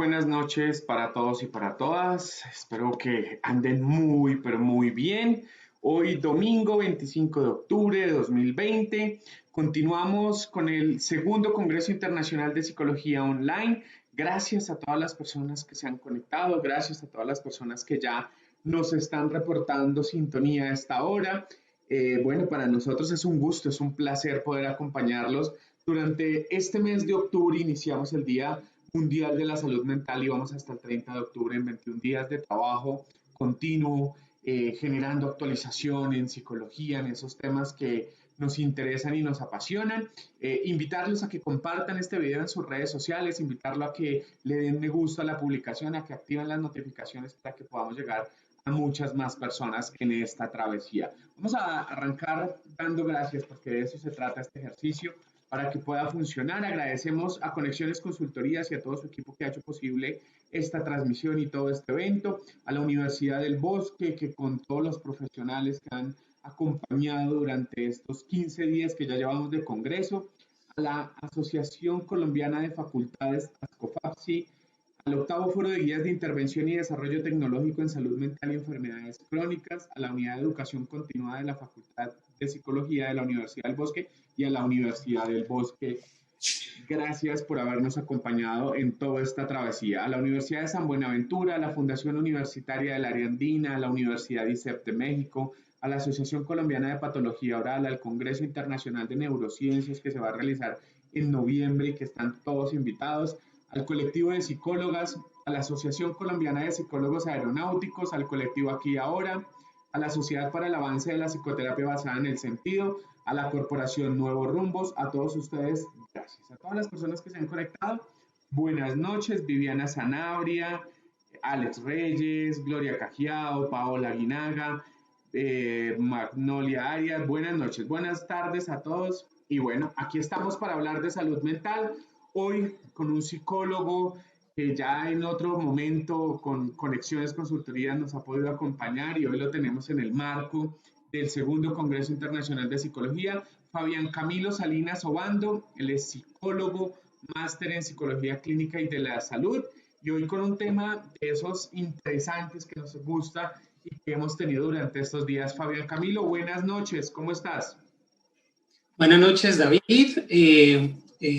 buenas noches para todos y para todas. Espero que anden muy, pero muy bien. Hoy domingo 25 de octubre de 2020 continuamos con el segundo Congreso Internacional de Psicología Online. Gracias a todas las personas que se han conectado, gracias a todas las personas que ya nos están reportando sintonía a esta hora. Bueno, para nosotros es un gusto, es un placer poder acompañarlos. Durante este mes de octubre iniciamos el Día Mundial de la Salud Mental y vamos hasta el 30 de octubre en 21 días de trabajo continuo, generando actualización en psicología, en esos temas que nos interesan y nos apasionan. Invitarlos a que compartan este video en sus redes sociales, invitarlo a que le den me gusta a la publicación, a que activen las notificaciones para que podamos llegar a muchas más personas en esta travesía. Vamos a arrancar dando gracias porque de eso se trata este ejercicio para que pueda funcionar. Agradecemos a Conexiones Consultorías y a todo su equipo que ha hecho posible esta transmisión y todo este evento, a la Universidad del Bosque, que con todos los profesionales que han acompañado durante estos 15 días que ya llevamos de congreso, a la Asociación Colombiana de Facultades, ASCOFAPSI, al octavo Foro de Guías de Intervención y Desarrollo Tecnológico en Salud Mental y Enfermedades Crónicas, a la Unidad de Educación Continuada de la Facultad de Psicología de la Universidad del Bosque y a la Universidad del Bosque. Gracias por habernos acompañado en toda esta travesía. A la Universidad de San Buenaventura, a la Fundación Universitaria del Área Andina, a la Universidad ISEP de México, a la Asociación Colombiana de Patología Oral, al Congreso Internacional de Neurociencias que se va a realizar en noviembre y que están todos invitados, al colectivo de psicólogas, a la Asociación Colombiana de Psicólogos Aeronáuticos, al colectivo Aquí y Ahora, a la Sociedad para el Avance de la Psicoterapia Basada en el Sentido, a la Corporación Nuevos Rumbos, a todos ustedes, gracias. A todas las personas que se han conectado, buenas noches, Viviana Sanabria, Alex Reyes, Gloria Cajiao, Paola Guinaga, Magnolia Arias, buenas noches, buenas tardes a todos. Y bueno, aquí estamos para hablar de salud mental, hoy con un psicólogo que ya en otro momento con Conexiones Consultorías nos ha podido acompañar y hoy lo tenemos en el marco del segundo Congreso Internacional de Psicología, Fabián Camilo Salinas Obando. Él es psicólogo, máster en Psicología Clínica y de la Salud, y hoy con un tema de esos interesantes que nos gusta y que hemos tenido durante estos días. Fabián Camilo, buenas noches, ¿cómo estás? Buenas noches, David.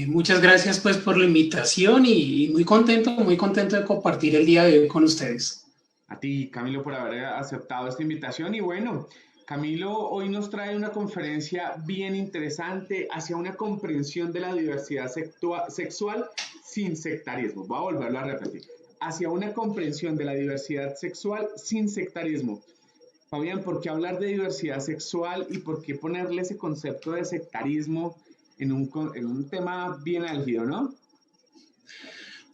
Muchas gracias pues por la invitación y muy contento de compartir el día de hoy con ustedes. A ti, Camilo, por haber aceptado esta invitación. Y bueno, Camilo hoy nos trae una conferencia bien interesante hacia una comprensión de la diversidad sexual sin sectarismo. Voy a volverlo a repetir. Hacia una comprensión de la diversidad sexual sin sectarismo. Fabián, ¿por qué hablar de diversidad sexual y por qué ponerle ese concepto de sectarismo en un tema bien álgido, ¿no?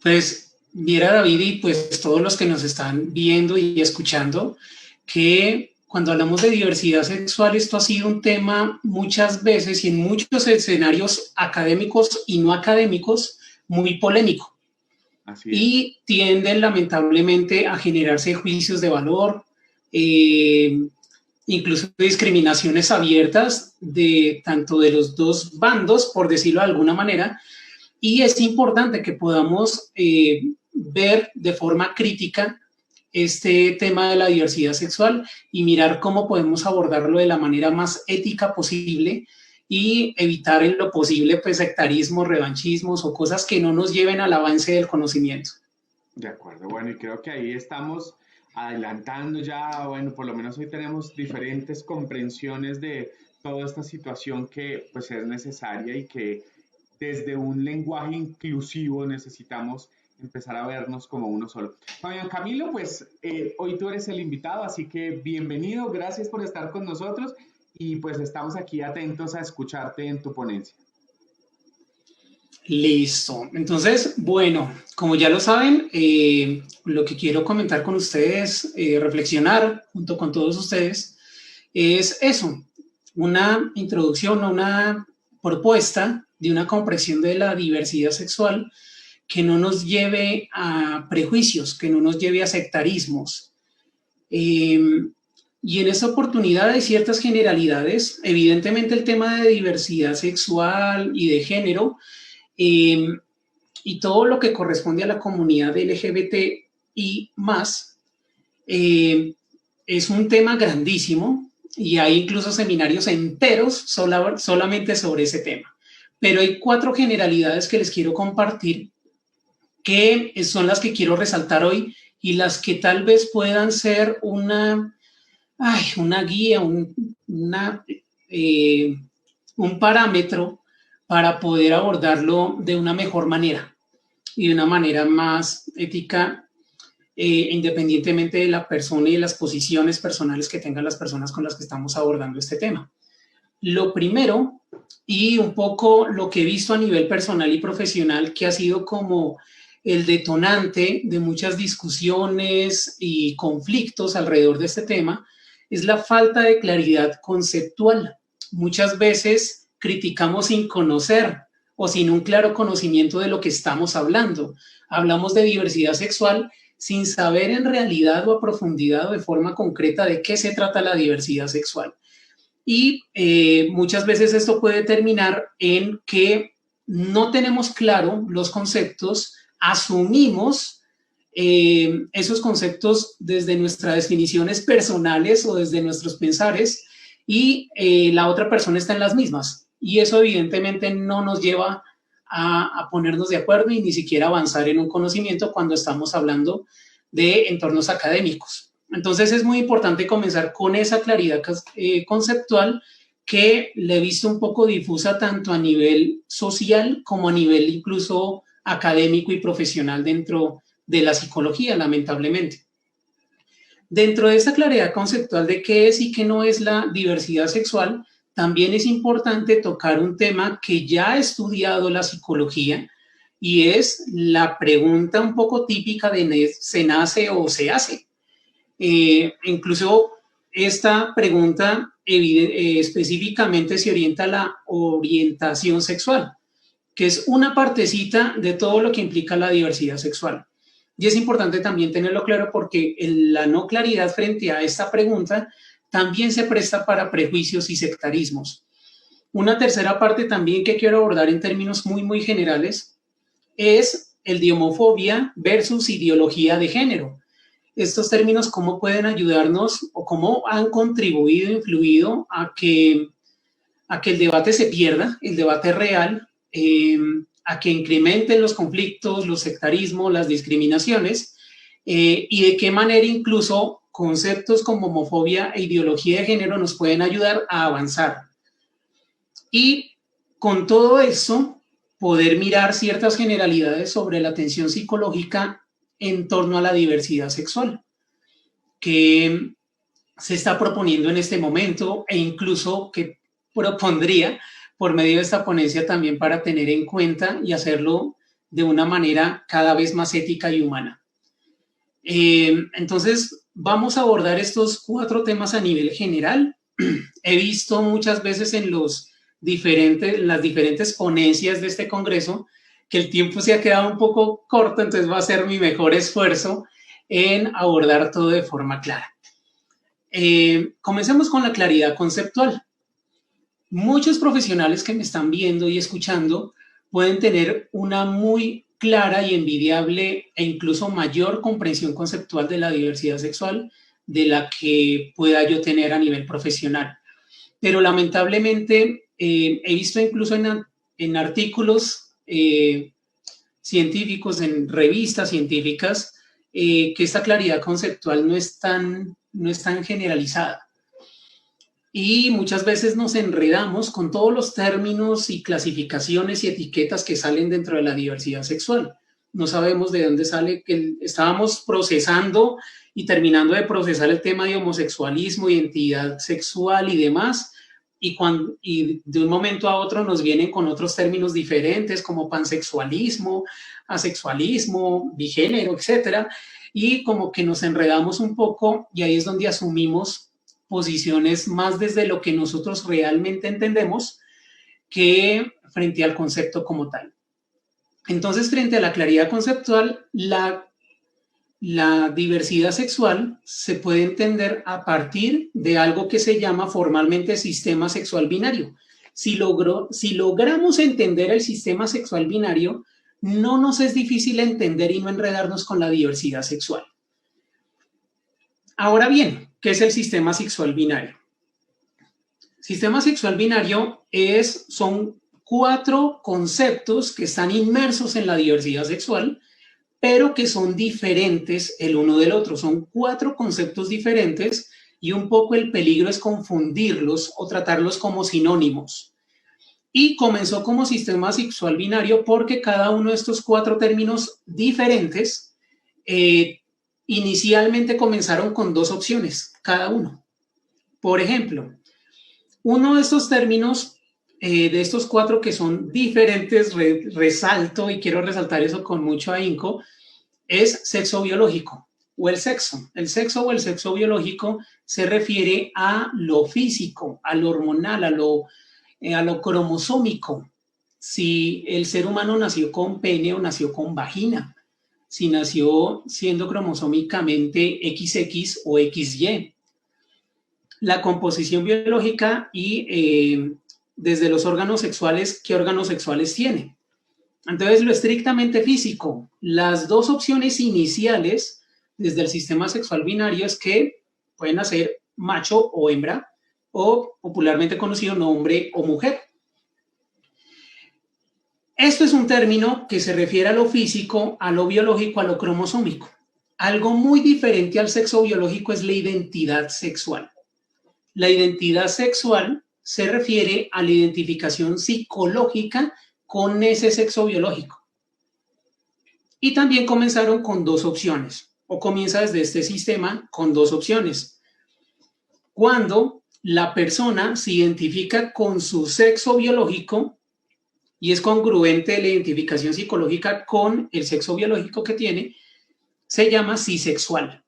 Pues mira, David, y pues todos los que nos están viendo y escuchando, que cuando hablamos de diversidad sexual, esto ha sido un tema muchas veces y en muchos escenarios académicos y no académicos muy polémico. Así es. Y tienden lamentablemente a generarse juicios de valor, incluso discriminaciones abiertas de tanto de los dos bandos, por decirlo de alguna manera, y es importante que podamos ver de forma crítica este tema de la diversidad sexual y mirar cómo podemos abordarlo de la manera más ética posible y evitar en lo posible pues sectarismos, revanchismos o cosas que no nos lleven al avance del conocimiento. De acuerdo, bueno, y creo que ahí estamos adelantando ya, bueno, por lo menos hoy tenemos diferentes comprensiones de toda esta situación que pues es necesaria y que desde un lenguaje inclusivo necesitamos empezar a vernos como uno solo. Fabián Camilo, pues hoy tú eres el invitado, así que bienvenido, gracias por estar con nosotros y pues estamos aquí atentos a escucharte en tu ponencia. Listo. Entonces, bueno, como ya lo saben, lo que quiero comentar con ustedes, reflexionar junto con todos ustedes, es eso, una introducción, una propuesta de una comprensión de la diversidad sexual que no nos lleve a prejuicios, que no nos lleve a sectarismos. Y en esta oportunidad hay ciertas generalidades. Evidentemente el tema de diversidad sexual y de género y todo lo que corresponde a la comunidad LGBTI más, es un tema grandísimo y hay incluso seminarios enteros solamente sobre ese tema. Pero hay 4 generalidades que les quiero compartir, que son las que quiero resaltar hoy y las que tal vez puedan ser una guía, un parámetro para poder abordarlo de una mejor manera y de una manera más ética, independientemente de la persona y de las posiciones personales que tengan las personas con las que estamos abordando este tema. Lo primero, y un poco lo que he visto a nivel personal y profesional, que ha sido como el detonante de muchas discusiones y conflictos alrededor de este tema, es la falta de claridad conceptual. Muchas veces criticamos sin conocer o sin un claro conocimiento de lo que estamos hablando. Hablamos de diversidad sexual sin saber en realidad o a profundidad o de forma concreta de qué se trata la diversidad sexual. Y muchas veces esto puede terminar en que no tenemos claro los conceptos, asumimos esos conceptos desde nuestras definiciones personales o desde nuestros pensares y la otra persona está en las mismas. Y eso evidentemente no nos lleva a ponernos de acuerdo y ni siquiera avanzar en un conocimiento cuando estamos hablando de entornos académicos. Entonces es muy importante comenzar con esa claridad conceptual que le he visto un poco difusa tanto a nivel social como a nivel incluso académico y profesional dentro de la psicología, lamentablemente. Dentro de esta claridad conceptual de qué es y qué no es la diversidad sexual, también es importante tocar un tema que ya ha estudiado la psicología y es la pregunta un poco típica de ¿se nace o se hace? Incluso esta pregunta específicamente se orienta a la orientación sexual, que es una partecita de todo lo que implica la diversidad sexual. Y es importante también tenerlo claro porque la no claridad frente a esta pregunta también se presta para prejuicios y sectarismos. Una tercera parte también que quiero abordar en términos muy generales es el de homofobia versus ideología de género. Estos términos, ¿cómo pueden ayudarnos o cómo han contribuido, influido a que el debate se pierda, el debate real, a que incrementen los conflictos, los sectarismos, las discriminaciones, y de qué manera incluso conceptos como homofobia e ideología de género nos pueden ayudar a avanzar? Y con todo eso, poder mirar ciertas generalidades sobre la atención psicológica en torno a la diversidad sexual, que se está proponiendo en este momento e incluso que propondría por medio de esta ponencia también para tener en cuenta y hacerlo de una manera cada vez más ética y humana. Entonces, vamos a abordar estos 4 temas a nivel general. He visto muchas veces en las diferentes ponencias de este congreso que el tiempo se ha quedado un poco corto, entonces va a ser mi mejor esfuerzo en abordar todo de forma clara. Comencemos con la claridad conceptual. Muchos profesionales que me están viendo y escuchando pueden tener una muy clara y envidiable e incluso mayor comprensión conceptual de la diversidad sexual de la que pueda yo tener a nivel profesional. Pero lamentablemente he visto incluso en artículos científicos, en revistas científicas, que esta claridad conceptual no es tan generalizada. Y muchas veces nos enredamos con todos los términos y clasificaciones y etiquetas que salen dentro de la diversidad sexual. No sabemos de dónde sale, que estábamos procesando y terminando de procesar el tema de homosexualismo, identidad sexual y demás, y de un momento a otro nos vienen con otros términos diferentes como pansexualismo, asexualismo, bigénero, etcétera, y como que nos enredamos un poco y ahí es donde asumimos posiciones más desde lo que nosotros realmente entendemos que frente al concepto como tal. Entonces, frente a la claridad conceptual, la diversidad sexual se puede entender a partir de algo que se llama formalmente sistema sexual binario. Si logramos entender el sistema sexual binario, no nos es difícil entender y no enredarnos con la diversidad sexual. Ahora bien, ¿qué es el sistema sexual binario? Sistema sexual binario son 4 conceptos que están inmersos en la diversidad sexual, pero que son diferentes el uno del otro. Son 4 conceptos diferentes y un poco el peligro es confundirlos o tratarlos como sinónimos. Y comenzó como sistema sexual binario porque cada uno de estos 4 términos diferentes inicialmente comenzaron con 2 opciones, cada uno. Por ejemplo, uno de estos términos, de estos 4 que son diferentes, resalto y quiero resaltar eso con mucho ahínco, es sexo biológico o el sexo. El sexo o el sexo biológico se refiere a lo físico, a lo hormonal, a lo cromosómico. Si el ser humano nació con pene o nació con vagina, si nació siendo cromosómicamente XX o XY. La composición biológica y desde los órganos sexuales, ¿qué órganos sexuales tiene? Entonces, lo estrictamente físico, las 2 opciones iniciales desde el sistema sexual binario es que pueden nacer macho o hembra, o popularmente conocido no hombre o mujer. Esto es un término que se refiere a lo físico, a lo biológico, a lo cromosómico. Algo muy diferente al sexo biológico es la identidad sexual. La identidad sexual se refiere a la identificación psicológica con ese sexo biológico. Y también comenzaron con 2 opciones, o comienza desde este sistema con 2 opciones. Cuando la persona se identifica con su sexo biológico y es congruente la identificación psicológica con el sexo biológico que tiene, se llama cisexual.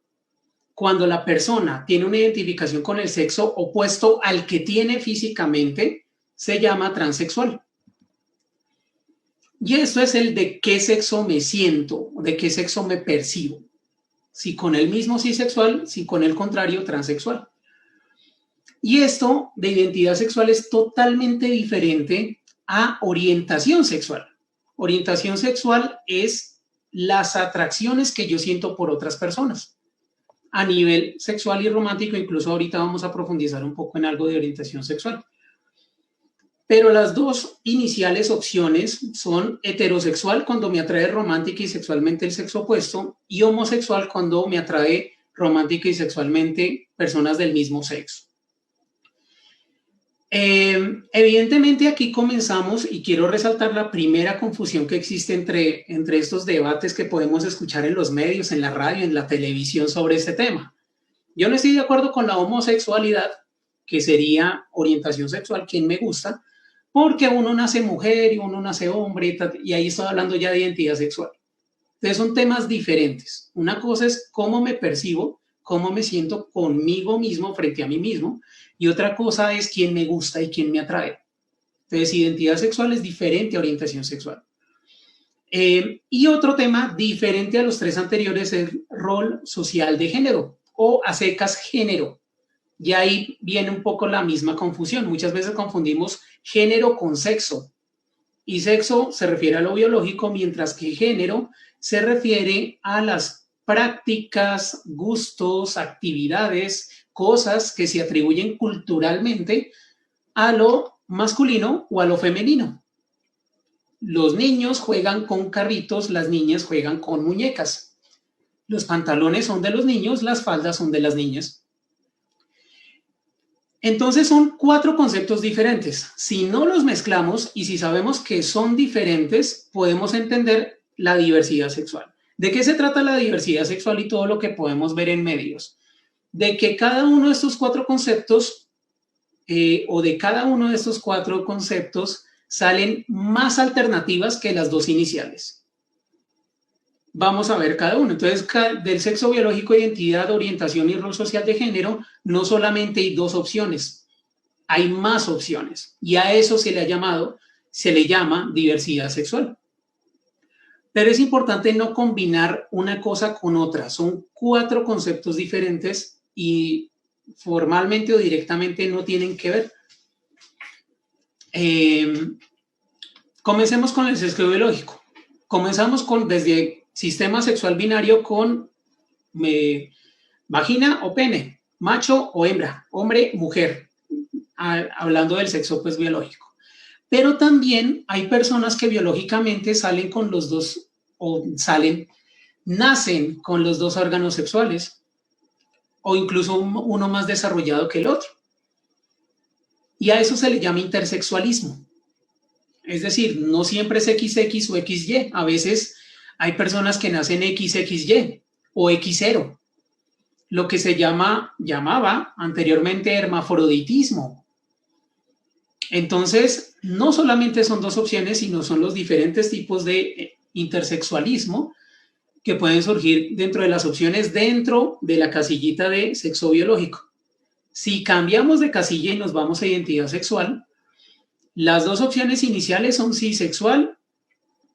Cuando la persona tiene una identificación con el sexo opuesto al que tiene físicamente, se llama transexual. Y esto es el de qué sexo me siento, de qué sexo me percibo. Si con el mismo cisexual, si con el contrario transexual. Y esto de identidad sexual es totalmente diferente a orientación sexual. Orientación sexual es las atracciones que yo siento por otras personas a nivel sexual y romántico. Incluso ahorita vamos a profundizar un poco en algo de orientación sexual. Pero las 2 iniciales opciones son heterosexual cuando me atrae romántica y sexualmente el sexo opuesto y homosexual cuando me atrae romántica y sexualmente personas del mismo sexo. Evidentemente aquí comenzamos y quiero resaltar la primera confusión que existe entre estos debates que podemos escuchar en los medios, en la radio, en la televisión sobre este tema. Yo no estoy de acuerdo con la homosexualidad, que sería orientación sexual, quien me gusta, porque uno nace mujer y uno nace hombre y ahí estoy hablando ya de identidad sexual. Entonces son temas diferentes. Una cosa es cómo me percibo, cómo me siento conmigo mismo frente a mí mismo, y otra cosa es quién me gusta y quién me atrae. Entonces, identidad sexual es diferente a orientación sexual. Y otro tema diferente a los 3 anteriores es el rol social de género o a secas género. Y ahí viene un poco la misma confusión. Muchas veces confundimos género con sexo. Y sexo se refiere a lo biológico, mientras que género se refiere a las prácticas, gustos, actividades, cosas que se atribuyen culturalmente a lo masculino o a lo femenino. Los niños juegan con carritos, las niñas juegan con muñecas. Los pantalones son de los niños, las faldas son de las niñas. Entonces son 4 conceptos diferentes. Si no los mezclamos y si sabemos que son diferentes, podemos entender la diversidad sexual. ¿De qué se trata la diversidad sexual y todo lo que podemos ver en medios? De que cada uno de estos 4 conceptos o de cada uno de estos 4 conceptos salen más alternativas que las 2 iniciales. Vamos a ver cada uno. Entonces, del sexo biológico, identidad, orientación y rol social de género, no solamente hay 2 opciones, hay más opciones. Y a eso se le llama diversidad sexual. Pero es importante no combinar una cosa con otra. Son 4 conceptos diferentes y formalmente o directamente no tienen que ver. Comencemos con el sexo biológico. Comenzamos desde sistema sexual binario con vagina o pene, macho o hembra, hombre, mujer, hablando del sexo pues biológico. Pero también hay personas que biológicamente salen con los dos, o nacen con los dos órganos sexuales, o incluso uno más desarrollado que el otro. Y a eso se le llama intersexualismo. Es decir, no siempre es XX o XY. A veces hay personas que nacen XXY o X0, lo que se llamaba anteriormente hermafroditismo. Entonces, no solamente son dos opciones, sino son los diferentes tipos de intersexualismo que pueden surgir dentro de las opciones dentro de la casillita de sexo biológico. Si cambiamos de casilla y nos vamos a identidad sexual, las dos opciones iniciales son cisexual,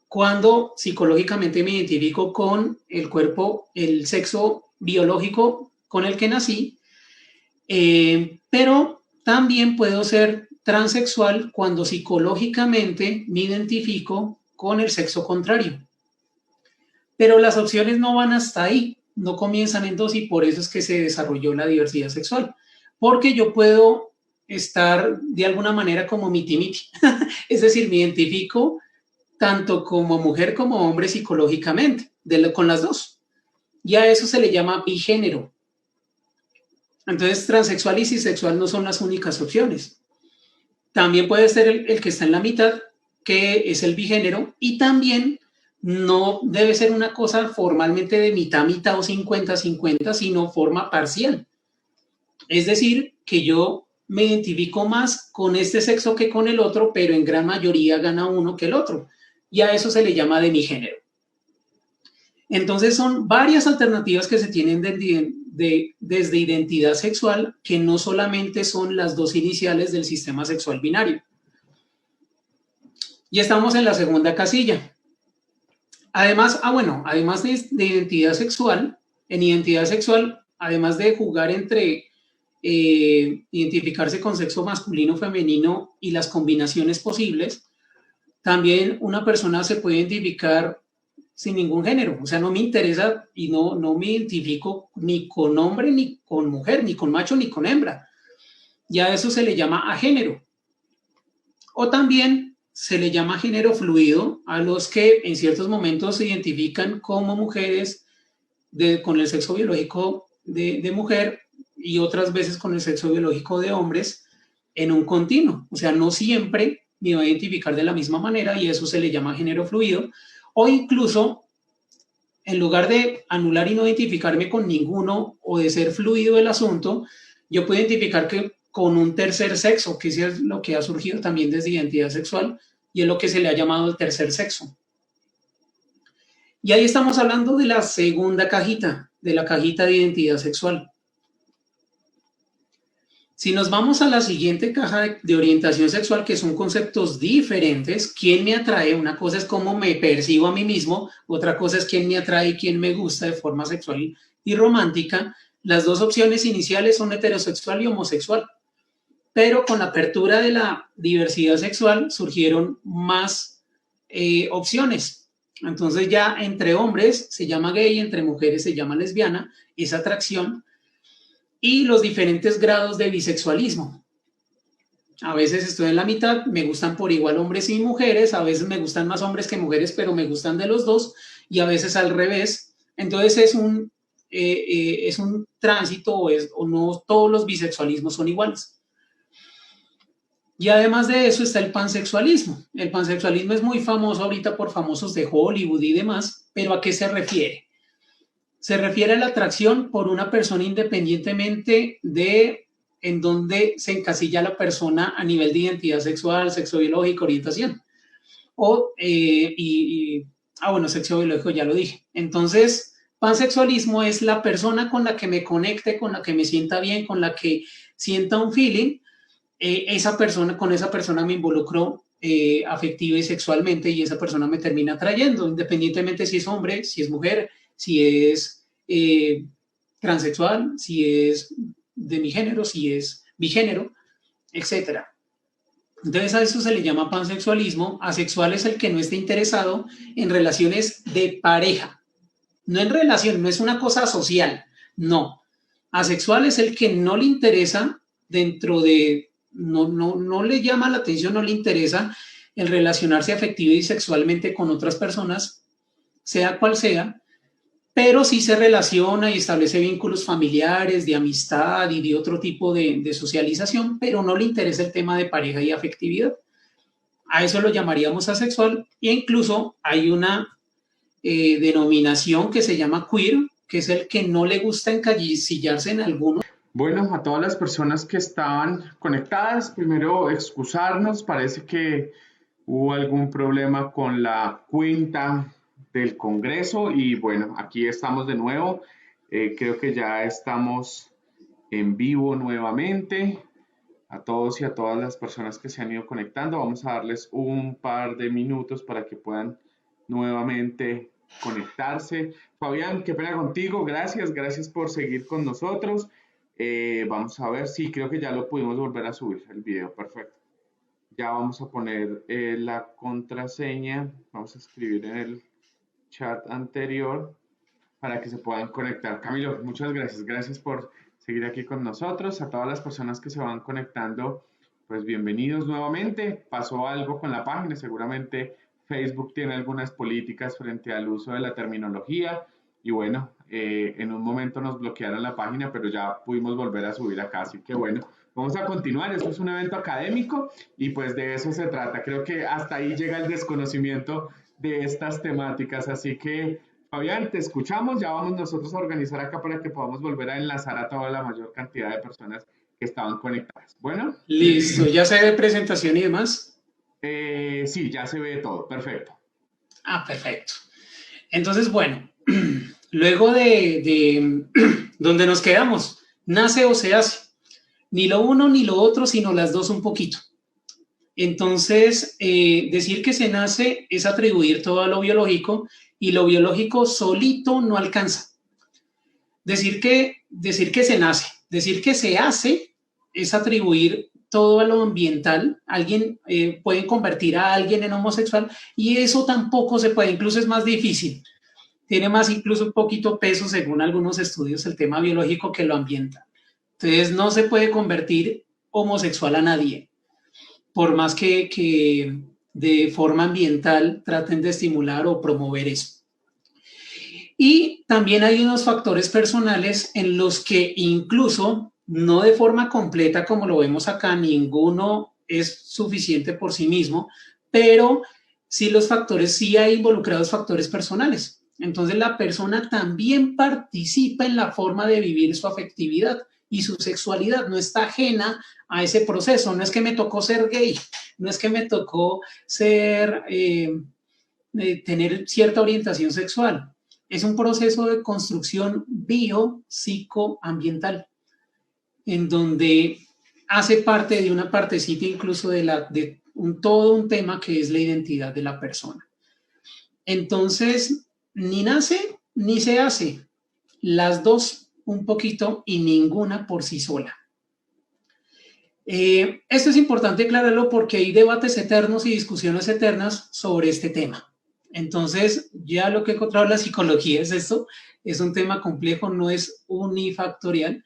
cuando psicológicamente me identifico con el cuerpo, el sexo biológico con el que nací, pero también puedo ser transexual cuando psicológicamente me identifico con el sexo contrario. Pero las opciones no van hasta ahí, no comienzan en dos, y por eso es que se desarrolló la diversidad sexual, porque yo puedo estar de alguna manera como miti-miti, es decir, me identifico tanto como mujer como hombre psicológicamente, con las dos, y a eso se le llama bigénero. Entonces, transexual y cisexual no son las únicas opciones. También puede ser el que está en la mitad, que es el bigénero, y también no debe ser una cosa formalmente de mitad o 50-50, sino forma parcial. Es decir, que yo me identifico más con este sexo que con el otro, pero en gran mayoría gana uno que el otro. Y a eso se le llama demigénero. Entonces son varias alternativas que se tienen desde identidad sexual, que no solamente son las dos iniciales del sistema sexual binario. Y estamos en la segunda casilla. Además, además de identidad sexual, en identidad sexual, además de jugar entre identificarse con sexo masculino o femenino y las combinaciones posibles, también una persona se puede identificar sin ningún género. O sea, no me interesa y no me identifico ni con hombre, ni con mujer, ni con macho, ni con hembra. Ya eso se le llama agénero. O también se le llama género fluido a los que en ciertos momentos se identifican como mujeres con el sexo biológico de mujer y otras veces con el sexo biológico de hombres en un continuo. O sea, no siempre me voy a identificar de la misma manera, y eso se le llama género fluido. O incluso, en lugar de anular y no identificarme con ninguno o de ser fluido el asunto, yo puedo identificar que con un tercer sexo, que es lo que ha surgido también desde identidad sexual, y es lo que se le ha llamado el tercer sexo. Y ahí estamos hablando de la segunda cajita, de la cajita de identidad sexual. Si nos vamos a la siguiente caja de orientación sexual, que son conceptos diferentes, ¿quién me atrae? Una cosa es cómo me percibo a mí mismo, otra cosa es quién me atrae y quién me gusta de forma sexual y romántica. Las dos opciones iniciales son heterosexual y homosexual, pero con la apertura de la diversidad sexual surgieron más opciones. Entonces ya entre hombres se llama gay, entre mujeres se llama lesbiana, esa atracción, y los diferentes grados de bisexualismo. A veces estoy en la mitad, me gustan por igual hombres y mujeres, a veces me gustan más hombres que mujeres, pero me gustan de los dos, y a veces al revés. Entonces es un tránsito, o no todos los bisexualismos son iguales. Y además de eso está el pansexualismo. El pansexualismo es muy famoso ahorita por famosos de Hollywood y demás, pero ¿a qué se refiere? Se refiere a la atracción por una persona independientemente de en dónde se encasilla la persona a nivel de identidad sexual, sexo biológico, orientación. Sexo biológico ya lo dije. Entonces, pansexualismo es la persona con la que me conecte, con la que me sienta bien, con la que sienta un feeling. Con esa persona me involucro afectiva y sexualmente, y esa persona me termina atrayendo, independientemente si es hombre, si es mujer, si es transexual, si es de mi género, si es bigénero, etc. Entonces a eso se le llama pansexualismo. Asexual es el que no esté interesado en relaciones de pareja, no en relación, no es una cosa social, no. Asexual es el que no le interesa dentro de, no le llama la atención, no le interesa el relacionarse afectiva y sexualmente con otras personas, sea cual sea, pero sí se relaciona y establece vínculos familiares, de amistad y de otro tipo de socialización, pero no le interesa el tema de pareja y afectividad. A eso lo llamaríamos asexual e incluso hay una denominación que se llama queer, que es el que no le gusta encasillarse en alguno. Bueno, a todas las personas que estaban conectadas, primero excusarnos, parece que hubo algún problema con la cuenta del Congreso y bueno, aquí estamos de nuevo. Creo que ya estamos en vivo nuevamente. A todos y a todas las personas que se han ido conectando, vamos a darles un par de minutos para que puedan nuevamente conectarse. Fabián, qué pena contigo, gracias por seguir con nosotros. Vamos a ver, sí, creo que ya lo pudimos volver a subir el video, perfecto. Ya vamos a poner la contraseña, vamos a escribir en el chat anterior para que se puedan conectar. Camilo, muchas gracias por seguir aquí con nosotros. A todas las personas que se van conectando, pues bienvenidos nuevamente. Pasó algo con la página, seguramente Facebook tiene algunas políticas frente al uso de la terminología y bueno, en un momento nos bloquearon la página, pero ya pudimos volver a subir acá, así que bueno, vamos a continuar. Esto es un evento académico y pues de eso se trata. Creo que hasta ahí llega el desconocimiento de estas temáticas, así que Fabián, te escuchamos, ya vamos nosotros a organizar acá para que podamos volver a enlazar a toda la mayor cantidad de personas que estaban conectadas. Bueno, Listo, ya se ve presentación y demás. sí, ya se ve todo, perfecto. Ah, perfecto. Entonces, bueno, luego de donde nos quedamos, nace o se hace. Ni lo uno ni lo otro, sino las dos un poquito. Entonces, decir que se nace es atribuir todo a lo biológico y lo biológico solito no alcanza. Decir que se nace, decir que se hace es atribuir todo a lo ambiental. Alguien puede convertir a alguien en homosexual y eso tampoco se puede, incluso es más difícil. Tiene más incluso un poquito peso según algunos estudios el tema biológico que lo ambiental. Entonces no se puede convertir homosexual a nadie, por más que de forma ambiental traten de estimular o promover eso. Y también hay unos factores personales en los que incluso, no de forma completa como lo vemos acá, ninguno es suficiente por sí mismo, pero sí los factores, sí hay involucrados factores personales. Entonces la persona también participa en la forma de vivir su afectividad y su sexualidad, no está ajena a ese proceso, no es que me tocó ser gay, no es que me tocó ser, tener cierta orientación sexual, es un proceso de construcción biopsicoambiental, en donde hace parte de una partecita incluso todo un tema que es la identidad de la persona. Entonces, ni nace ni se hace, las dos un poquito y ninguna por sí sola. Esto es importante aclararlo porque hay debates eternos y discusiones eternas sobre este tema. Entonces, ya lo que he encontrado en la psicología es esto, es un tema complejo, no es unifactorial,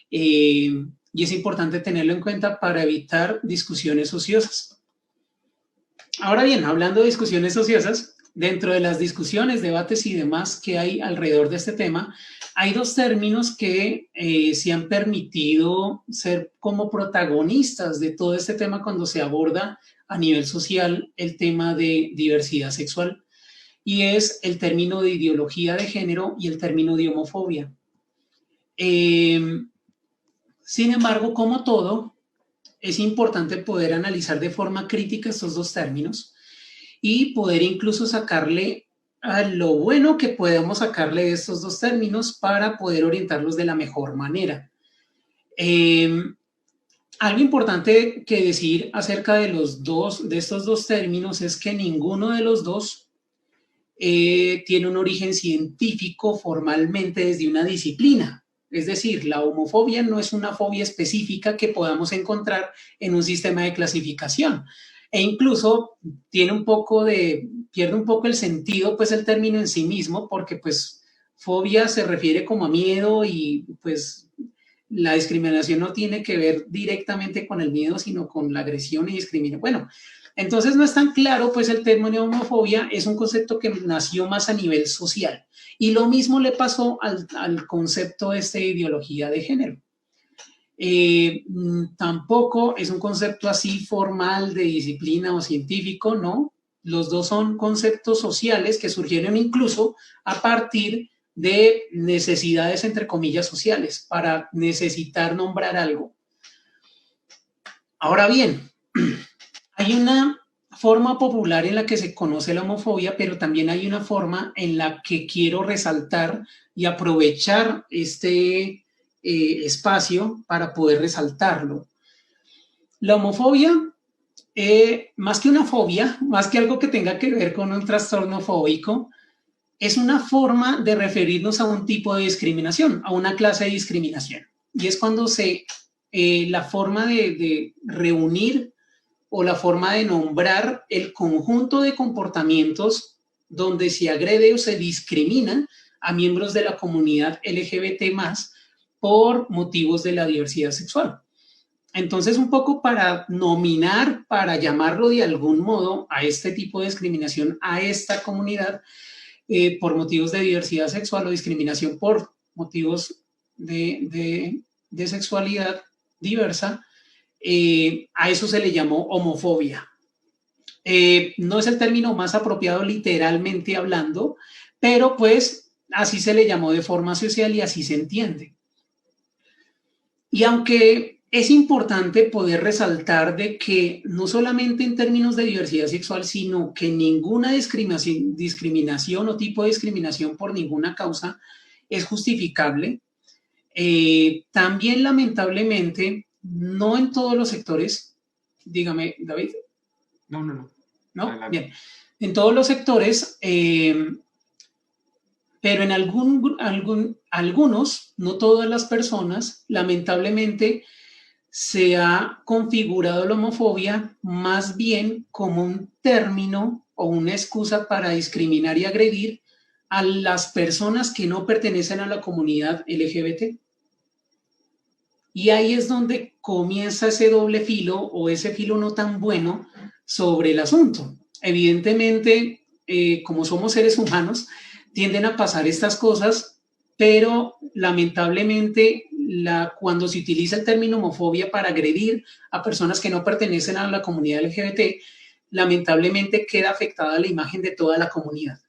y es importante tenerlo en cuenta para evitar discusiones ociosas. Ahora bien, hablando de discusiones ociosas, dentro de las discusiones, debates y demás que hay alrededor de este tema, hay dos términos que se han permitido ser como protagonistas de todo este tema cuando se aborda a nivel social el tema de diversidad sexual, y es el término de ideología de género y el término de homofobia. Sin embargo, como todo, es importante poder analizar de forma crítica estos dos términos y poder incluso sacarle a lo bueno que podemos sacarle de estos dos términos para poder orientarlos de la mejor manera. Algo importante que decir acerca de estos dos términos es que ninguno de los dos tiene un origen científico formalmente desde una disciplina. Es decir, la homofobia no es una fobia específica que podamos encontrar en un sistema de clasificación. E incluso pierde un poco el sentido, pues el término en sí mismo, porque pues fobia se refiere como a miedo y pues la discriminación no tiene que ver directamente con el miedo, sino con la agresión y discriminación. Bueno, entonces no es tan claro, pues el término homofobia es un concepto que nació más a nivel social. Y lo mismo le pasó al concepto de ideología de género. Tampoco es un concepto así formal de disciplina o científico, ¿no? Los dos son conceptos sociales que surgieron incluso a partir de necesidades, entre comillas, sociales, para necesitar nombrar algo. Ahora bien, hay una forma popular en la que se conoce la homofobia, pero también hay una forma en la que quiero resaltar y aprovechar espacio para poder resaltarlo. La homofobia, más que una fobia, más que algo que tenga que ver con un trastorno fóbico, es una forma de referirnos a un tipo de discriminación, a una clase de discriminación. Y es cuando la forma de reunir o la forma de nombrar el conjunto de comportamientos donde se agrede o se discrimina a miembros de la comunidad LGBT más por motivos de la diversidad sexual. Entonces, un poco para nominar, para llamarlo de algún modo a este tipo de discriminación, a esta comunidad, por motivos de diversidad sexual o discriminación por motivos de sexualidad diversa, a eso se le llamó homofobia. No es el término más apropiado literalmente hablando, pero pues así se le llamó de forma social y así se entiende. Y aunque es importante poder resaltar de que no solamente en términos de diversidad sexual, sino que ninguna discriminación o tipo de discriminación por ninguna causa es justificable, también lamentablemente, no en todos los sectores, dígame, David. No. ¿No? Adelante. Bien, en todos los sectores, pero en algunos, no todas las personas, lamentablemente, se ha configurado la homofobia más bien como un término o una excusa para discriminar y agredir a las personas que no pertenecen a la comunidad LGBT. Y ahí es donde comienza ese doble filo o ese filo no tan bueno sobre el asunto. Evidentemente, como somos seres humanos, tienden a pasar estas cosas, pero lamentablemente cuando se utiliza el término homofobia para agredir a personas que no pertenecen a la comunidad LGBT, lamentablemente queda afectada la imagen de toda la comunidad.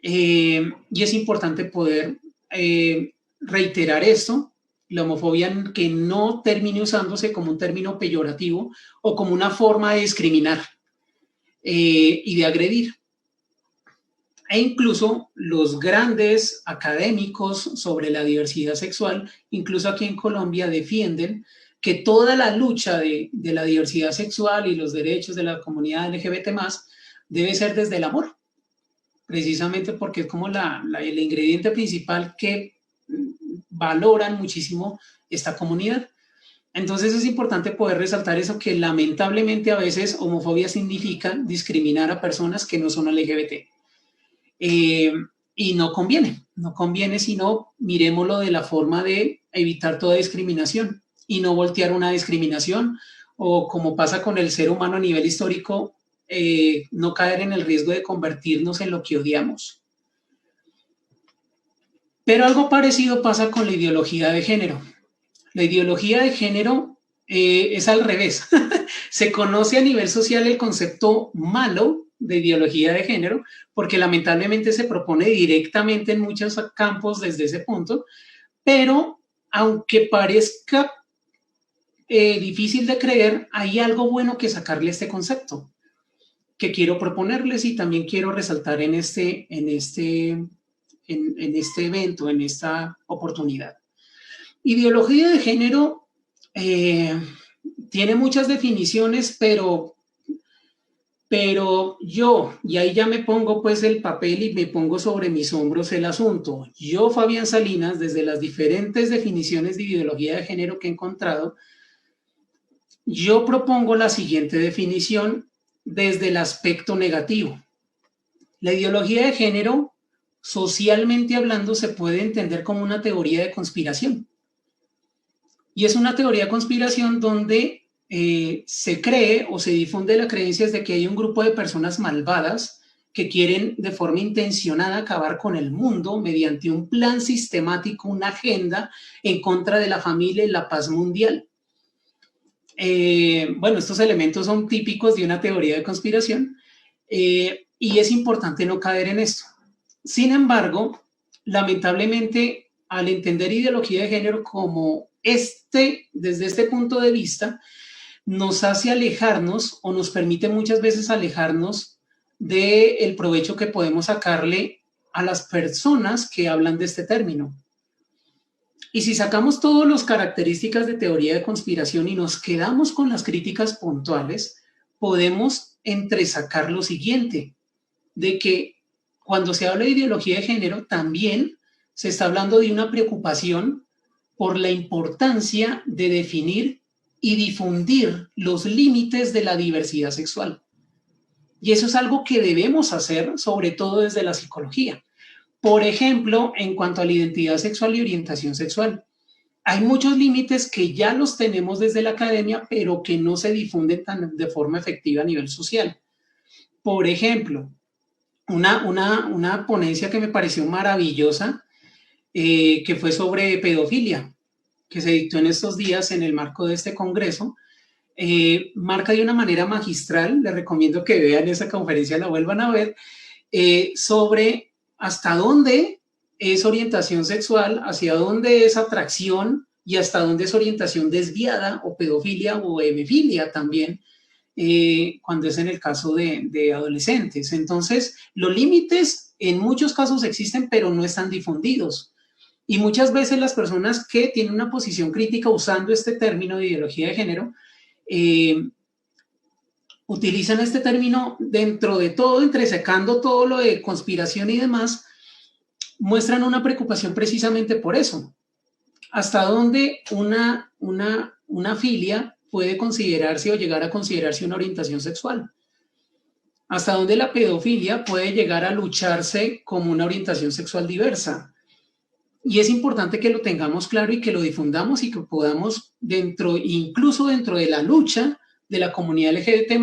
Y es importante poder reiterar esto, la homofobia que no termine usándose como un término peyorativo o como una forma de discriminar y de agredir. E incluso los grandes académicos sobre la diversidad sexual, incluso aquí en Colombia, defienden que toda la lucha de la diversidad sexual y los derechos de la comunidad LGBT+, debe ser desde el amor, precisamente porque es como el ingrediente principal que valoran muchísimo esta comunidad. Entonces es importante poder resaltar eso, que lamentablemente a veces homofobia significa discriminar a personas que no son LGBT. Y no conviene, sino miremoslo de la forma de evitar toda discriminación y no voltear una discriminación, o como pasa con el ser humano a nivel histórico, no caer en el riesgo de convertirnos en lo que odiamos. Pero algo parecido pasa con la ideología de género. La ideología de género es al revés. Se conoce a nivel social el concepto malo de ideología de género, porque lamentablemente se propone directamente en muchos campos desde ese punto, pero aunque parezca difícil de creer, hay algo bueno que sacarle a este concepto, que quiero proponerles y también quiero resaltar en este evento, en esta oportunidad. Ideología de género tiene muchas definiciones, pero Pero yo, y ahí ya me pongo pues el papel y me pongo sobre mis hombros el asunto. Yo, Fabián Salinas, desde las diferentes definiciones de ideología de género que he encontrado, yo propongo la siguiente definición desde el aspecto negativo. La ideología de género, socialmente hablando, se puede entender como una teoría de conspiración. Y es una teoría de conspiración donde se cree o se difunde la creencia de que hay un grupo de personas malvadas que quieren de forma intencionada acabar con el mundo mediante un plan sistemático, una agenda en contra de la familia y la paz mundial. Bueno, estos elementos son típicos de una teoría de conspiración y es importante no caer en esto. Sin embargo, lamentablemente, al entender ideología de género como desde este punto de vista, nos hace alejarnos o nos permite muchas veces alejarnos del provecho que podemos sacarle a las personas que hablan de este término. Y si sacamos todas las características de teoría de conspiración y nos quedamos con las críticas puntuales, podemos entresacar lo siguiente, de que cuando se habla de ideología de género, también se está hablando de una preocupación por la importancia de definir y difundir los límites de la diversidad sexual. Y eso es algo que debemos hacer, sobre todo desde la psicología. Por ejemplo, en cuanto a la identidad sexual y orientación sexual, hay muchos límites que ya los tenemos desde la academia, pero que no se difunden de forma efectiva a nivel social. Por ejemplo, una ponencia que me pareció maravillosa, que fue sobre pedofilia, que se dictó en estos días en el marco de este congreso, marca de una manera magistral, les recomiendo que vean esa conferencia, la vuelvan a ver, sobre hasta dónde es orientación sexual, hacia dónde es atracción y hasta dónde es orientación desviada o pedofilia o hemefilia también, cuando es en el caso de adolescentes. Entonces, los límites en muchos casos existen, pero no están difundidos. Y muchas veces las personas que tienen una posición crítica usando este término de ideología de género, utilizan este término dentro de todo, entresecando todo lo de conspiración y demás, muestran una preocupación precisamente por eso. ¿Hasta dónde una filia puede considerarse o llegar a considerarse una orientación sexual? ¿Hasta dónde la pedofilia puede llegar a lucharse como una orientación sexual diversa? Y es importante que lo tengamos claro y que lo difundamos y que podamos incluso dentro de la lucha de la comunidad LGBT+,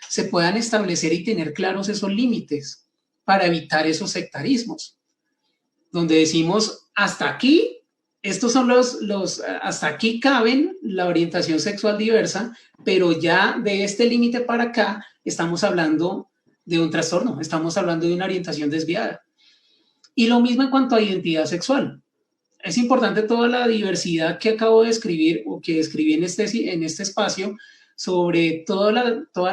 se puedan establecer y tener claros esos límites para evitar esos sectarismos, donde decimos hasta aquí, estos son hasta aquí caben la orientación sexual diversa, pero ya de este límite para acá estamos hablando de un trastorno, estamos hablando de una orientación desviada. Y lo mismo en cuanto a identidad sexual. Es importante toda la diversidad que acabo de escribir o que escribí en este espacio sobre todas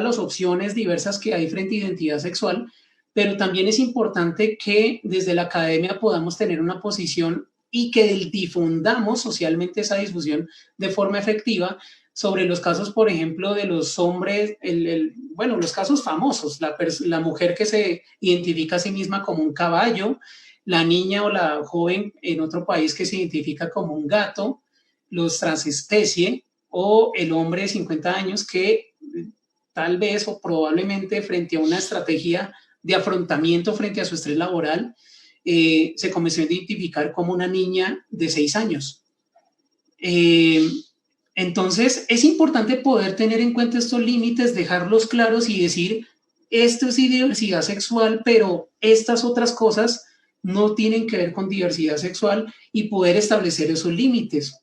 las opciones diversas que hay frente a identidad sexual, pero también es importante que desde la academia podamos tener una posición y que difundamos socialmente esa discusión de forma efectiva sobre los casos, por ejemplo, de los hombres, bueno, los casos famosos, la mujer que se identifica a sí misma como un caballo, la niña o la joven en otro país que se identifica como un gato, los transespecie o el hombre de 50 años que tal vez o probablemente frente a una estrategia de afrontamiento frente a su estrés laboral, se comenzó a identificar como una niña de 6 años. Entonces, es importante poder tener en cuenta estos límites, dejarlos claros y decir, esto es diversidad sexual, pero estas otras cosas no tienen que ver con diversidad sexual y poder establecer esos límites.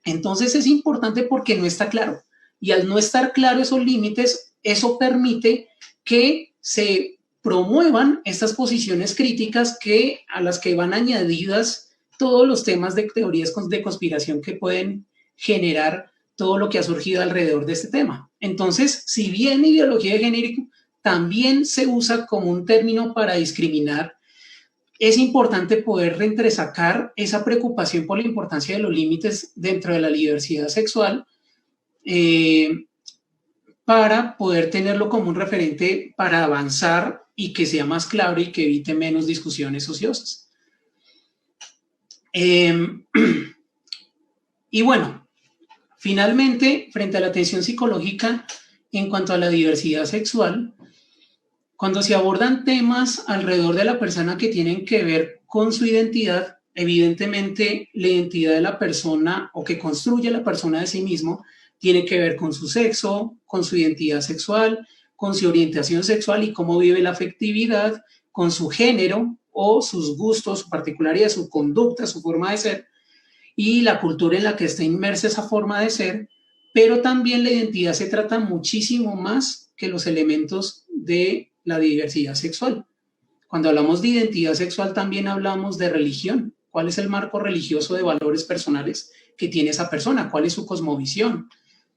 Entonces es importante porque no está claro. Y al no estar claro esos límites, eso permite que se promuevan estas posiciones críticas a las que van añadidas todos los temas de teorías de conspiración que pueden generar todo lo que ha surgido alrededor de este tema. Entonces, si bien ideología de género también se usa como un término para discriminar, es importante poder reentresacar esa preocupación por la importancia de los límites dentro de la diversidad sexual, para poder tenerlo como un referente para avanzar y que sea más claro y que evite menos discusiones ociosas. Y bueno, finalmente, frente a la atención psicológica en cuanto a la diversidad sexual, cuando se abordan temas alrededor de la persona que tienen que ver con su identidad, evidentemente la identidad de la persona o que construye la persona de sí mismo tiene que ver con su sexo, con su identidad sexual, con su orientación sexual y cómo vive la afectividad, con su género o sus gustos, su particularidad, su conducta, su forma de ser y la cultura en la que está inmersa esa forma de ser, pero también la identidad se trata muchísimo más que los elementos de la diversidad sexual. Cuando hablamos de identidad sexual también hablamos de religión. ¿Cuál es el marco religioso de valores personales que tiene esa persona? ¿Cuál es su cosmovisión?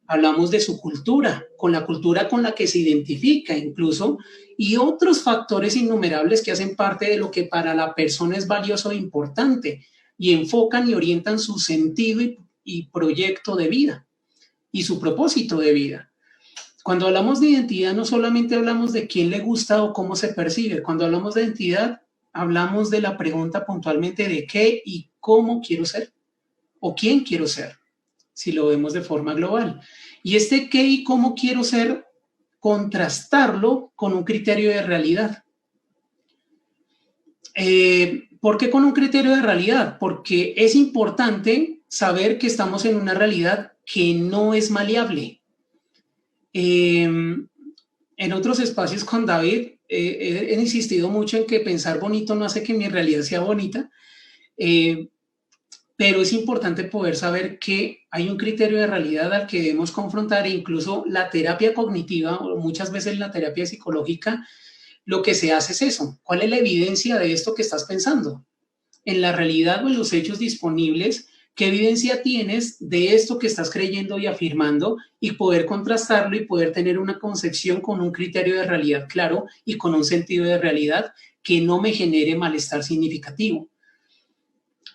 Hablamos de su cultura, con la cultura con la que se identifica incluso, y otros factores innumerables que hacen parte de lo que para la persona es valioso e importante, y enfocan y orientan su sentido y proyecto de vida, y su propósito de vida. Cuando hablamos de identidad, no solamente hablamos de quién le gusta o cómo se percibe. Cuando hablamos de identidad, hablamos de la pregunta puntualmente de qué y cómo quiero ser, o quién quiero ser, si lo vemos de forma global. Y este qué y cómo quiero ser, contrastarlo con un criterio de realidad. ¿Por qué con un criterio de realidad? Porque es importante saber que estamos en una realidad que no es maleable. En otros espacios con David he insistido mucho en que pensar bonito no hace que mi realidad sea bonita, pero es importante poder saber que hay un criterio de realidad al que debemos confrontar e incluso la terapia cognitiva o muchas veces la terapia psicológica, lo que se hace es eso. ¿Cuál es la evidencia de esto que estás pensando? En la realidad o en los hechos disponibles, ¿qué evidencia tienes de esto que estás creyendo y afirmando y poder contrastarlo y poder tener una concepción con un criterio de realidad claro y con un sentido de realidad que no me genere malestar significativo?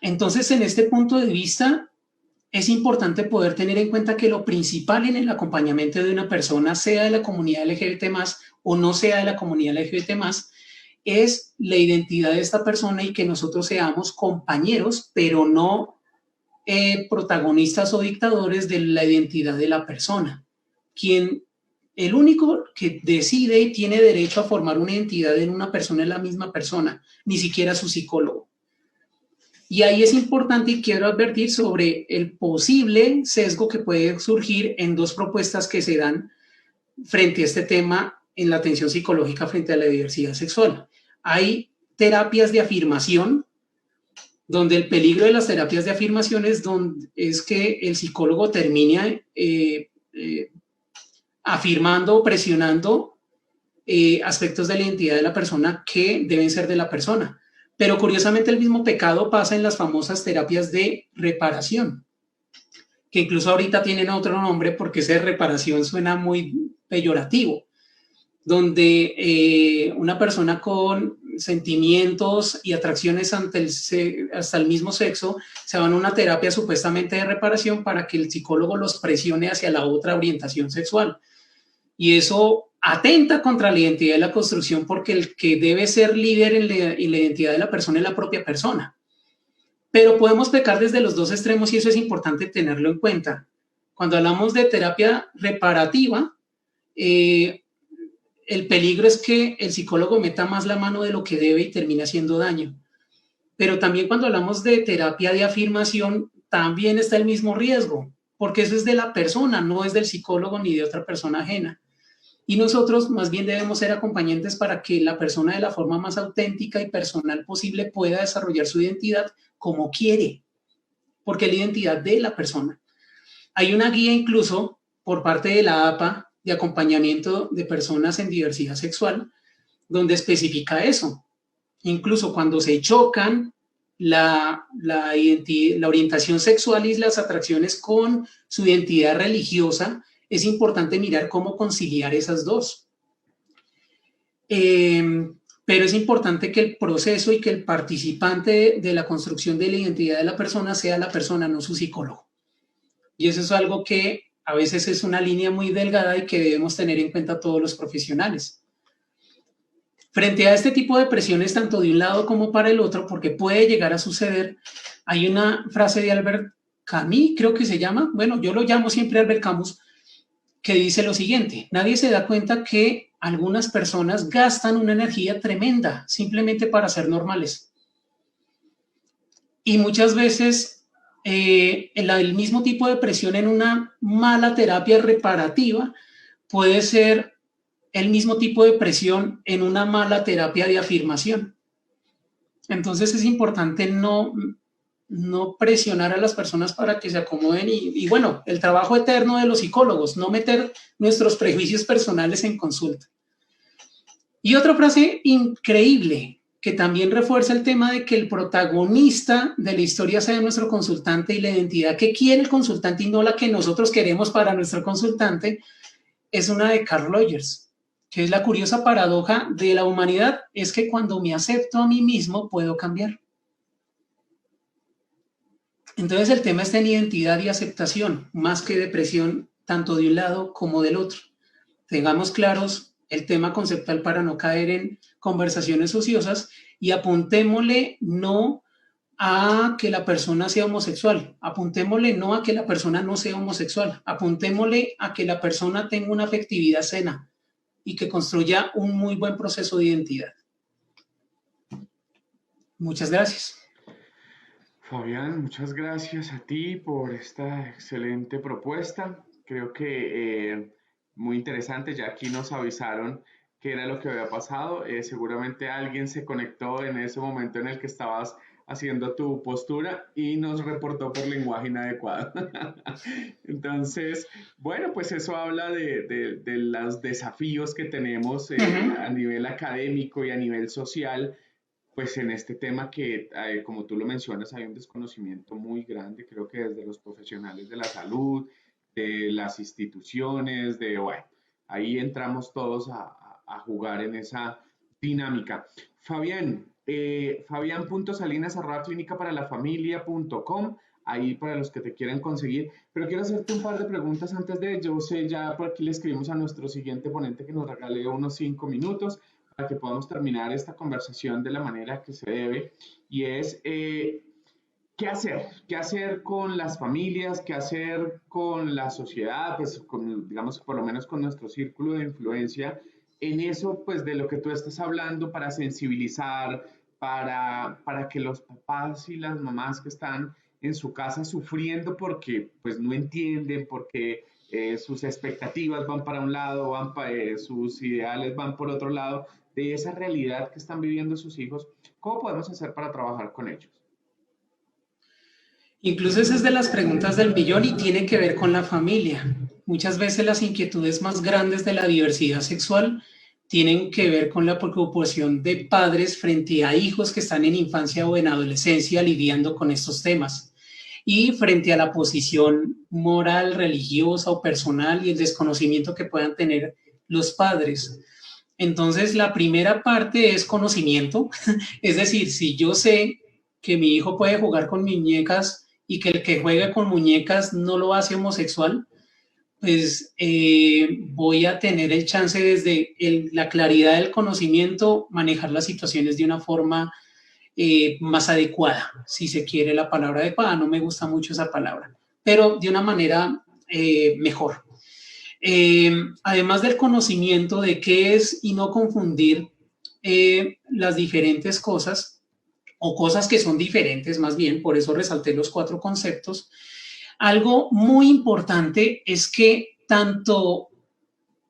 Entonces, en este punto de vista, es importante poder tener en cuenta que lo principal en el acompañamiento de una persona, sea de la comunidad LGBT más o no sea de la comunidad LGBT más, es la identidad de esta persona y que nosotros seamos compañeros, pero no protagonistas o dictadores de la identidad de la persona. El único que decide y tiene derecho a formar una identidad en una persona es la misma persona, ni siquiera su psicólogo. Y ahí es importante y quiero advertir sobre el posible sesgo que puede surgir en dos propuestas que se dan frente a este tema en la atención psicológica frente a la diversidad sexual. Hay terapias de afirmación, donde el peligro de las terapias de afirmación es que el psicólogo termine afirmando o presionando aspectos de la identidad de la persona que deben ser de la persona. Pero curiosamente el mismo pecado pasa en las famosas terapias de reparación, que incluso ahorita tienen otro nombre porque esa reparación suena muy peyorativo, donde una persona con sentimientos y atracciones hasta el mismo sexo se van a una terapia supuestamente de reparación para que el psicólogo los presione hacia la otra orientación sexual. Y eso atenta contra la identidad de la construcción porque el que debe ser líder en la identidad de la persona es la propia persona. Pero podemos pecar desde los dos extremos y eso es importante tenerlo en cuenta. Cuando hablamos de terapia reparativa, el peligro es que el psicólogo meta más la mano de lo que debe y termine haciendo daño. Pero también cuando hablamos de terapia de afirmación, también está el mismo riesgo, porque eso es de la persona, no es del psicólogo ni de otra persona ajena. Y nosotros más bien debemos ser acompañantes para que la persona de la forma más auténtica y personal posible pueda desarrollar su identidad como quiere, porque es la identidad de la persona. Hay una guía incluso por parte de la APA de acompañamiento de personas en diversidad sexual, donde especifica eso. Incluso cuando se chocan la orientación sexual y las atracciones con su identidad religiosa, es importante mirar cómo conciliar esas dos. Pero es importante que el proceso y que el participante de la construcción de la identidad de la persona sea la persona, no su psicólogo. Y eso es algo que A veces es una línea muy delgada y que debemos tener en cuenta todos los profesionales. Frente a este tipo de presiones, tanto de un lado como para el otro, porque puede llegar a suceder, hay una frase de Albert Camus, creo que se llama, bueno, yo lo llamo siempre Albert Camus, que dice lo siguiente: nadie se da cuenta que algunas personas gastan una energía tremenda simplemente para ser normales. Y muchas veces el mismo tipo de presión en una mala terapia reparativa puede ser el mismo tipo de presión en una mala terapia de afirmación. Entonces es importante no presionar a las personas para que se acomoden y bueno, el trabajo eterno de los psicólogos, no meter nuestros prejuicios personales en consulta. Y otra frase increíble que también refuerza el tema de que el protagonista de la historia sea nuestro consultante y la identidad que quiere el consultante y no la que nosotros queremos para nuestro consultante, es una de Carl Rogers, que es la curiosa paradoja de la humanidad, es que cuando me acepto a mí mismo puedo cambiar. Entonces el tema está en identidad y aceptación, más que depresión, tanto de un lado como del otro. Tengamos claros el tema conceptual para no caer en conversaciones ociosas y apuntémosle no a que la persona sea homosexual, apuntémosle no a que la persona no sea homosexual, apuntémosle a que la persona tenga una afectividad sana y que construya un muy buen proceso de identidad. Muchas gracias. Fabián, muchas gracias a ti por esta excelente propuesta. Creo que muy interesante, ya aquí nos avisaron qué era lo que había pasado. Seguramente alguien se conectó en ese momento en el que estabas haciendo tu postura y nos reportó por lenguaje inadecuado. Entonces, bueno, pues eso habla de los desafíos que tenemos a nivel académico y a nivel social, pues en este tema que, como tú lo mencionas, hay un desconocimiento muy grande, creo que desde los profesionales de la salud, de las instituciones, bueno, ahí entramos todos a jugar en esa dinámica. Fabián, fabián.salinas@clinicaparalafamilia.com, ahí para los que te quieran conseguir, pero quiero hacerte un par de preguntas antes de, yo sé, ya por aquí le escribimos a nuestro siguiente ponente que nos regale unos 5 minutos para que podamos terminar esta conversación de la manera que se debe, y es ¿qué hacer? ¿Qué hacer con las familias? ¿Qué hacer con la sociedad? Pues con, digamos, por lo menos con nuestro círculo de influencia en eso, pues de lo que tú estás hablando, para sensibilizar, para que los papás y las mamás que están en su casa sufriendo porque pues no entienden, porque sus expectativas van para un lado, sus ideales van por otro lado, de esa realidad que están viviendo sus hijos, ¿cómo podemos hacer para trabajar con ellos? Incluso esa es de las preguntas del millón y tiene que ver con la familia. Muchas veces las inquietudes más grandes de la diversidad sexual tienen que ver con la preocupación de padres frente a hijos que están en infancia o en adolescencia lidiando con estos temas y frente a la posición moral, religiosa o personal y el desconocimiento que puedan tener los padres. Entonces, la primera parte es conocimiento, es decir, si yo sé que mi hijo puede jugar con muñecas y que el que juegue con muñecas no lo hace homosexual, pues voy a tener el chance desde la claridad del conocimiento manejar las situaciones de una forma más adecuada, si se quiere la palabra adecuada, no me gusta mucho esa palabra, pero de una manera mejor. Además del conocimiento de qué es y no confundir las diferentes cosas o cosas que son diferentes más bien, por eso resalté los 4 conceptos. Algo muy importante es que tanto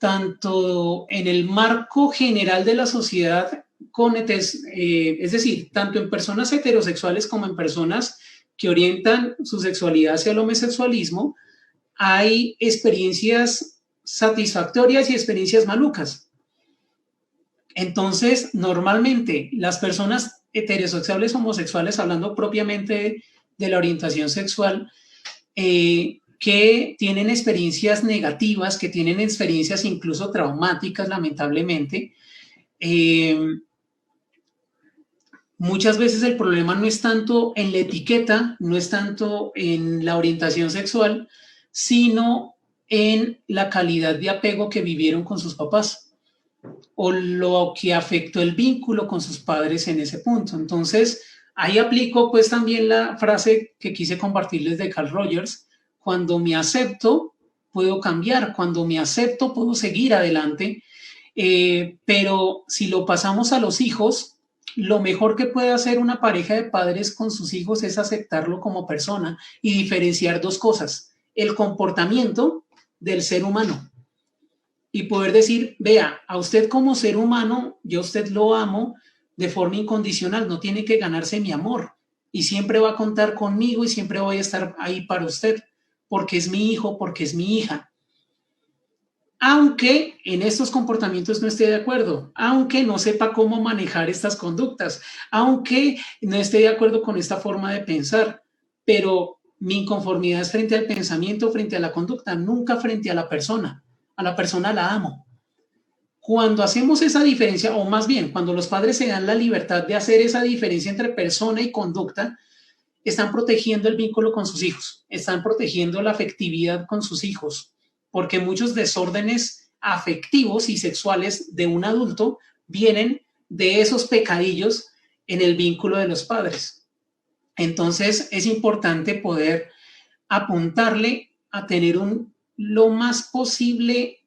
en el marco general de la sociedad, es decir, tanto en personas heterosexuales como en personas que orientan su sexualidad hacia el homosexualismo, hay experiencias satisfactorias y experiencias malucas. Entonces, normalmente las personas heterosexuales homosexuales, hablando propiamente de la orientación sexual, que tienen experiencias negativas, que tienen experiencias incluso traumáticas, lamentablemente, muchas veces el problema no es tanto en la etiqueta, no es tanto en la orientación sexual, sino en la calidad de apego que vivieron con sus papás o lo que afectó el vínculo con sus padres en ese punto. Entonces, ahí aplico pues también la frase que quise compartirles de Carl Rogers: cuando me acepto, puedo cambiar, cuando me acepto, puedo seguir adelante, pero si lo pasamos a los hijos, lo mejor que puede hacer una pareja de padres con sus hijos es aceptarlo como persona y diferenciar dos cosas: el comportamiento del ser humano, y poder decir, vea, a usted como ser humano, yo a usted lo amo de forma incondicional, no tiene que ganarse mi amor y siempre va a contar conmigo y siempre voy a estar ahí para usted, porque es mi hijo, porque es mi hija. Aunque en estos comportamientos no esté de acuerdo, aunque no sepa cómo manejar estas conductas, aunque no esté de acuerdo con esta forma de pensar, pero mi inconformidad es frente al pensamiento, frente a la conducta, nunca frente a la persona. A la persona la amo. Cuando hacemos esa diferencia, o más bien, cuando los padres se dan la libertad de hacer esa diferencia entre persona y conducta, están protegiendo el vínculo con sus hijos, están protegiendo la afectividad con sus hijos, porque muchos desórdenes afectivos y sexuales de un adulto vienen de esos pecadillos en el vínculo de los padres. Entonces, es importante poder apuntarle a tener lo más posible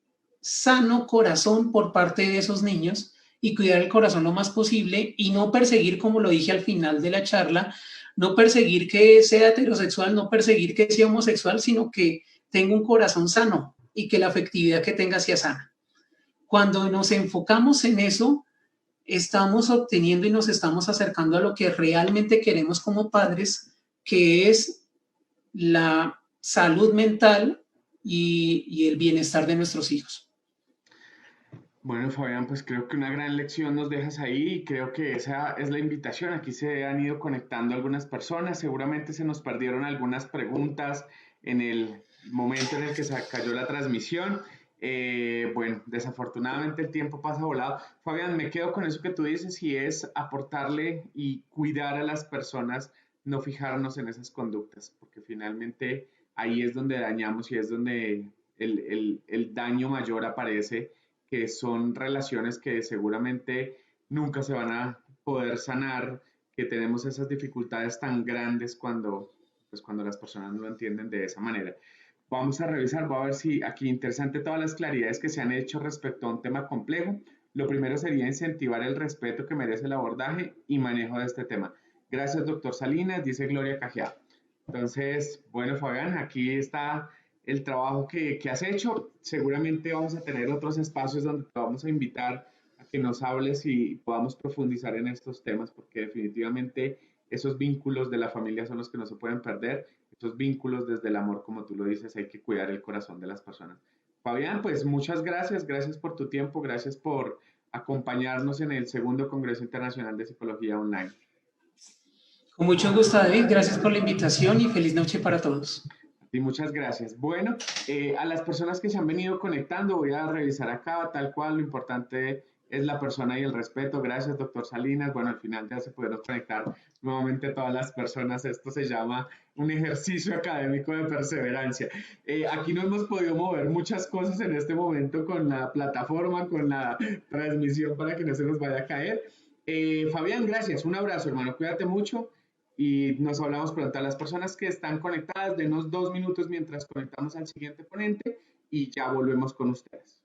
sano corazón por parte de esos niños y cuidar el corazón lo más posible y no perseguir, como lo dije al final de la charla, no perseguir que sea heterosexual, no perseguir que sea homosexual, sino que tenga un corazón sano y que la afectividad que tenga sea sana. Cuando nos enfocamos en eso, estamos obteniendo y nos estamos acercando a lo que realmente queremos como padres, que es la salud mental y el bienestar de nuestros hijos. Bueno, Fabián, pues creo que una gran lección nos dejas ahí y creo que esa es la invitación. Aquí se han ido conectando algunas personas, seguramente se nos perdieron algunas preguntas en el momento en el que se cayó la transmisión. Bueno, desafortunadamente el tiempo pasa volado. Fabián, me quedo con eso que tú dices y es aportarle y cuidar a las personas, no fijarnos en esas conductas, porque finalmente ahí es donde dañamos y es donde el daño mayor aparece, que son relaciones que seguramente nunca se van a poder sanar, que tenemos esas dificultades tan grandes cuando las personas no lo entienden de esa manera. Vamos a revisar, voy a ver si aquí interesante todas las claridades que se han hecho respecto a un tema complejo. Lo primero sería incentivar el respeto que merece el abordaje y manejo de este tema. Gracias, doctor Salinas, dice Gloria Cajeado. Entonces, bueno, Fabián, aquí está el trabajo que has hecho. Seguramente vamos a tener otros espacios donde te vamos a invitar a que nos hables y podamos profundizar en estos temas, porque definitivamente esos vínculos de la familia son los que no se pueden perder. Esos vínculos desde el amor, como tú lo dices, hay que cuidar el corazón de las personas. Fabián, pues muchas gracias, gracias por tu tiempo, gracias por acompañarnos en el segundo Congreso Internacional de Psicología Online. Con mucho gusto, David, gracias por la invitación y feliz noche para todos. Sí, muchas gracias. Bueno, a las personas que se han venido conectando, voy a revisar acá, tal cual, lo importante es la persona y el respeto. Gracias, doctor Salinas. Bueno, al final ya se pudieron conectar nuevamente todas las personas. Esto se llama un ejercicio académico de perseverancia. Aquí no hemos podido mover muchas cosas en este momento con la plataforma, con la transmisión para que no se nos vaya a caer. Fabián, gracias. Un abrazo, hermano. Cuídate mucho y nos hablamos pronto. A las personas que están conectadas, denos 2 minutos mientras conectamos al siguiente ponente y ya volvemos con ustedes.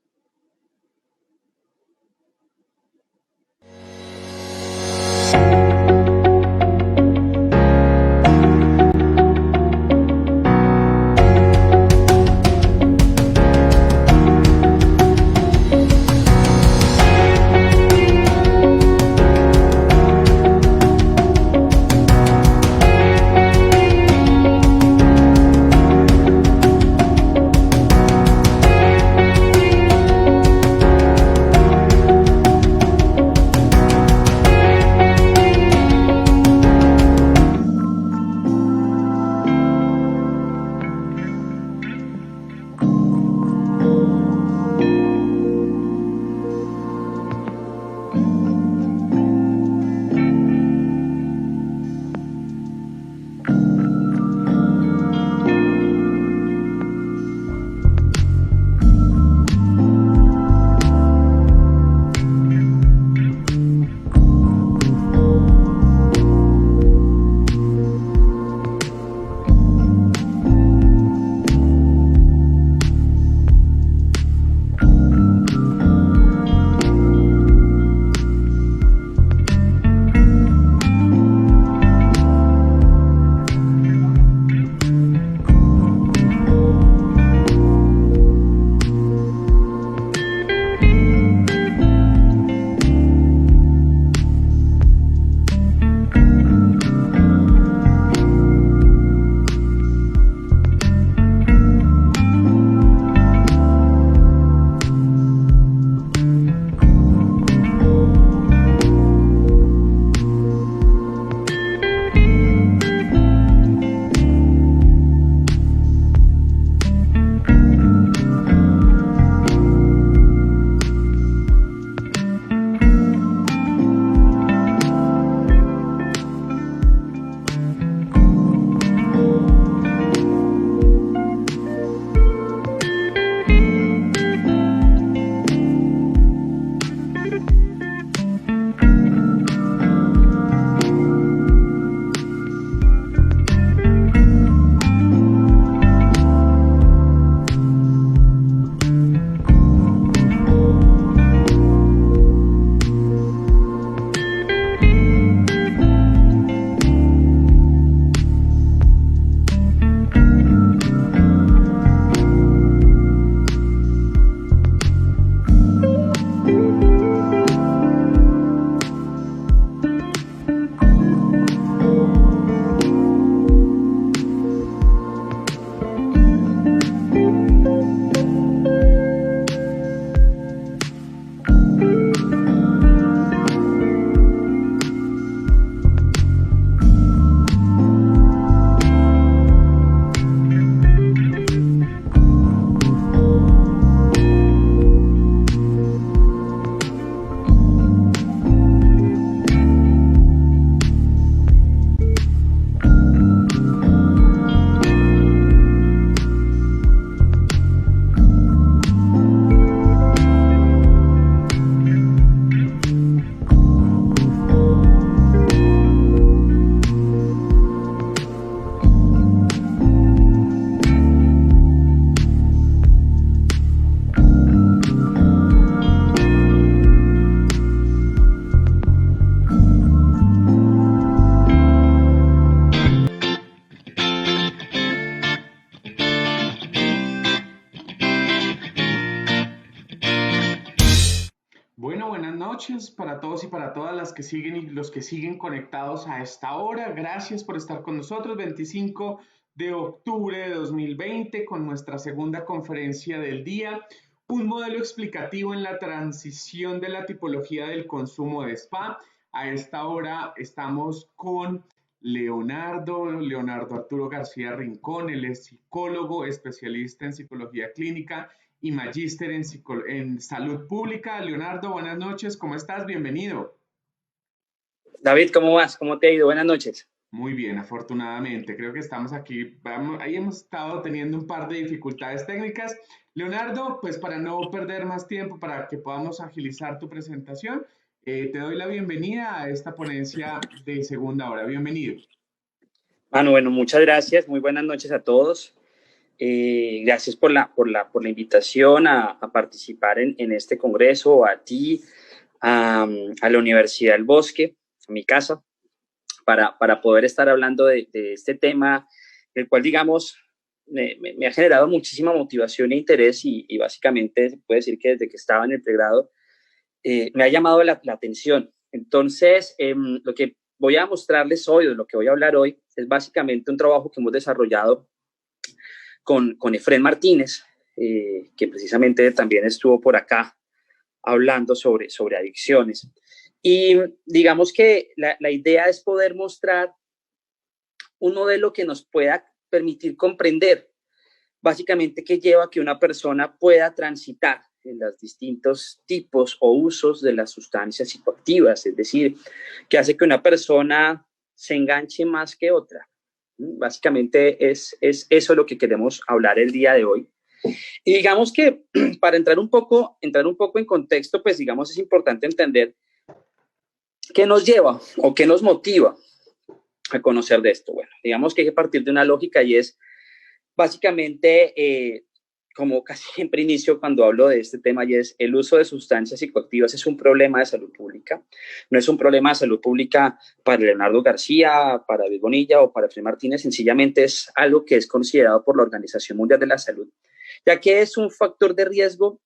noches para todos y para todas las que siguen y los que siguen conectados a esta hora. Gracias por estar con nosotros. 25 de octubre de 2020 con nuestra segunda conferencia del día. Un modelo explicativo en la transición de la tipología del consumo de spa. A esta hora estamos con Leonardo Arturo García Rincón. Él es psicólogo, especialista en psicología clínica y magíster en salud pública. Leonardo, buenas noches, ¿cómo estás? Bienvenido. David, ¿cómo vas? ¿Cómo te ha ido? Buenas noches. Muy bien, afortunadamente. Creo que estamos aquí. Ahí hemos estado teniendo un par de dificultades técnicas. Leonardo, pues para no perder más tiempo, para que podamos agilizar tu presentación, te doy la bienvenida a esta ponencia de segunda hora. Bienvenido. Bueno, muchas gracias. Muy buenas noches a todos. Gracias por la invitación a participar en este congreso, a ti, a la Universidad del Bosque, a mi casa, para poder estar hablando de este tema, el cual, digamos, me ha generado muchísima motivación e interés y básicamente se puede decir que desde que estaba en el pregrado me ha llamado la atención. Entonces, lo que voy a mostrarles hoy, o de lo que voy a hablar hoy, es básicamente un trabajo que hemos desarrollado con Efrén Martínez, que precisamente también estuvo por acá hablando sobre adicciones. Y digamos que la idea es poder mostrar un modelo que nos pueda permitir comprender básicamente qué lleva a que una persona pueda transitar en los distintos tipos o usos de las sustancias psicoactivas, es decir, que hace que una persona se enganche más que otra. Básicamente es eso lo que queremos hablar el día de hoy. Y digamos que para entrar un poco en contexto, pues digamos es importante entender qué nos lleva o qué nos motiva a conocer de esto. Bueno, digamos que hay que partir de una lógica y es básicamente, como casi siempre inicio cuando hablo de este tema, y es el uso de sustancias psicoactivas es un problema de salud pública. No es un problema de salud pública para Leonardo García, para David Bonilla o para Efrén Martínez, sencillamente es algo que es considerado por la Organización Mundial de la Salud, ya que es un factor de riesgo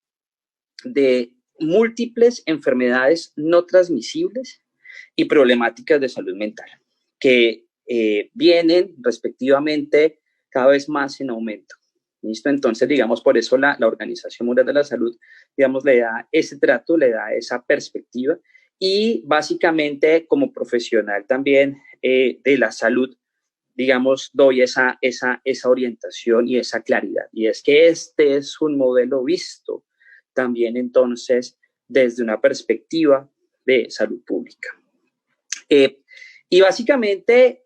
de múltiples enfermedades no transmisibles y problemáticas de salud mental, que vienen respectivamente cada vez más en aumento. ¿Listo? Entonces, digamos, por eso la Organización Mundial de la Salud, digamos, le da ese trato, le da esa perspectiva y básicamente como profesional también de la salud, digamos, doy esa orientación y esa claridad. Y es que este es un modelo visto también entonces desde una perspectiva de salud pública. Y básicamente,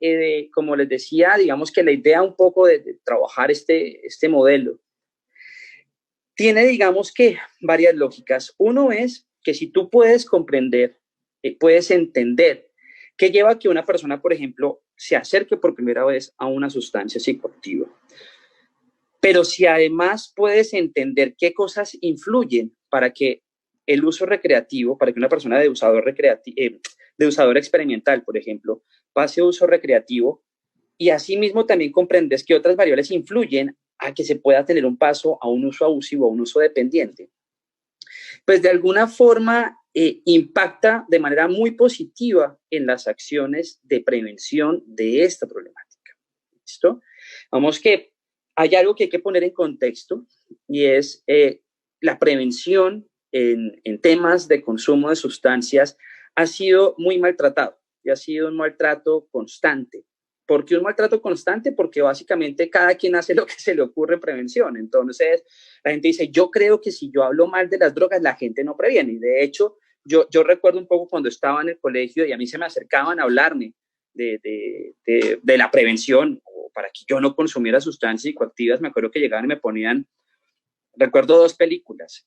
como les decía, digamos que la idea un poco de trabajar este modelo tiene, digamos que, varias lógicas. Uno es que si tú puedes comprender, puedes entender qué lleva a que una persona, por ejemplo, se acerque por primera vez a una sustancia psicoactiva. Pero si además puedes entender qué cosas influyen para que el uso recreativo, para que una persona de usador experimental, por ejemplo, pase a uso recreativo, y asimismo también comprendes que otras variables influyen a que se pueda tener un paso a un uso abusivo, a un uso dependiente, pues de alguna forma impacta de manera muy positiva en las acciones de prevención de esta problemática. ¿Listo? Vamos que hay algo que hay que poner en contexto y es la prevención en temas de consumo de sustancias ha sido muy maltratado y ha sido un maltrato constante. ¿Por qué un maltrato constante? Porque básicamente cada quien hace lo que se le ocurre en prevención. Entonces, la gente dice, yo creo que si yo hablo mal de las drogas, la gente no previene. Y de hecho, yo recuerdo un poco cuando estaba en el colegio y a mí se me acercaban a hablarme de la prevención o para que yo no consumiera sustancias psicoactivas. Me acuerdo que llegaban y me ponían, recuerdo dos películas,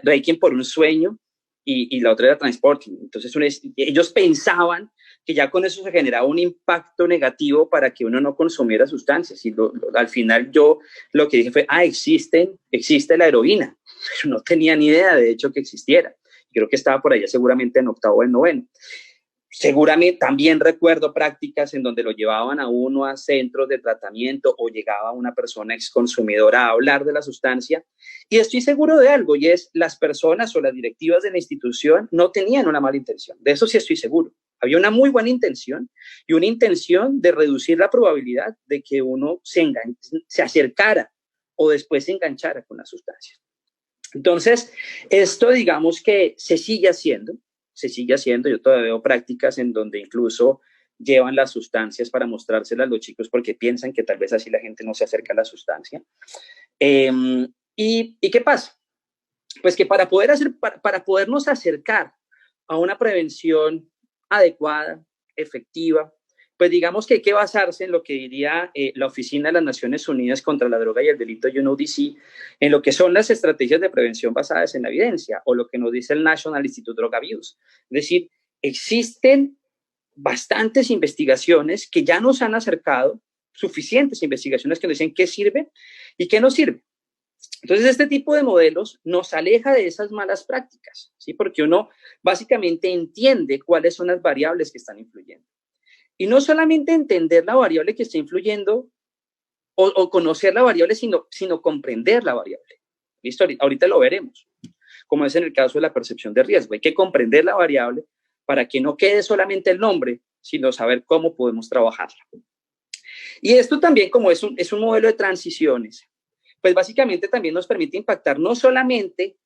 Requiem por un sueño y la otra era Transporting. Entonces ellos pensaban que ya con eso se generaba un impacto negativo para que uno no consumiera sustancias. Y al final yo lo que dije fue, existe la heroína. No tenía ni idea de hecho que existiera. Creo que estaba por allá seguramente en octavo o en noveno. Seguramente también recuerdo prácticas en donde lo llevaban a uno a centros de tratamiento o llegaba una persona exconsumidora a hablar de la sustancia. Y estoy seguro de algo, y es las personas o las directivas de la institución no tenían una mala intención. De eso sí estoy seguro. Había una muy buena intención y una intención de reducir la probabilidad de que uno se acercara o después se enganchara con la sustancia. Entonces, esto digamos que se sigue haciendo. Yo todavía veo prácticas en donde incluso llevan las sustancias para mostrárselas a los chicos porque piensan que tal vez así la gente no se acerca a la sustancia. ¿Y qué pasa? Pues que para podernos acercar a una prevención adecuada, efectiva, pues digamos que hay que basarse en lo que diría la Oficina de las Naciones Unidas contra la Droga y el Delito, UNODC, en lo que son las estrategias de prevención basadas en la evidencia, o lo que nos dice el National Institute of Drug Abuse. Es decir, existen bastantes investigaciones que ya nos han acercado, suficientes investigaciones que nos dicen qué sirve y qué no sirve. Entonces, este tipo de modelos nos aleja de esas malas prácticas, ¿sí? Porque uno básicamente entiende cuáles son las variables que están influyendo. Y no solamente entender la variable que está influyendo o conocer la variable, sino comprender la variable. ¿Listo? Ahorita lo veremos, como es en el caso de la percepción de riesgo. Hay que comprender la variable para que no quede solamente el nombre, sino saber cómo podemos trabajarla. Y esto también, como es un modelo de transiciones, pues básicamente también nos permite impactar no solamente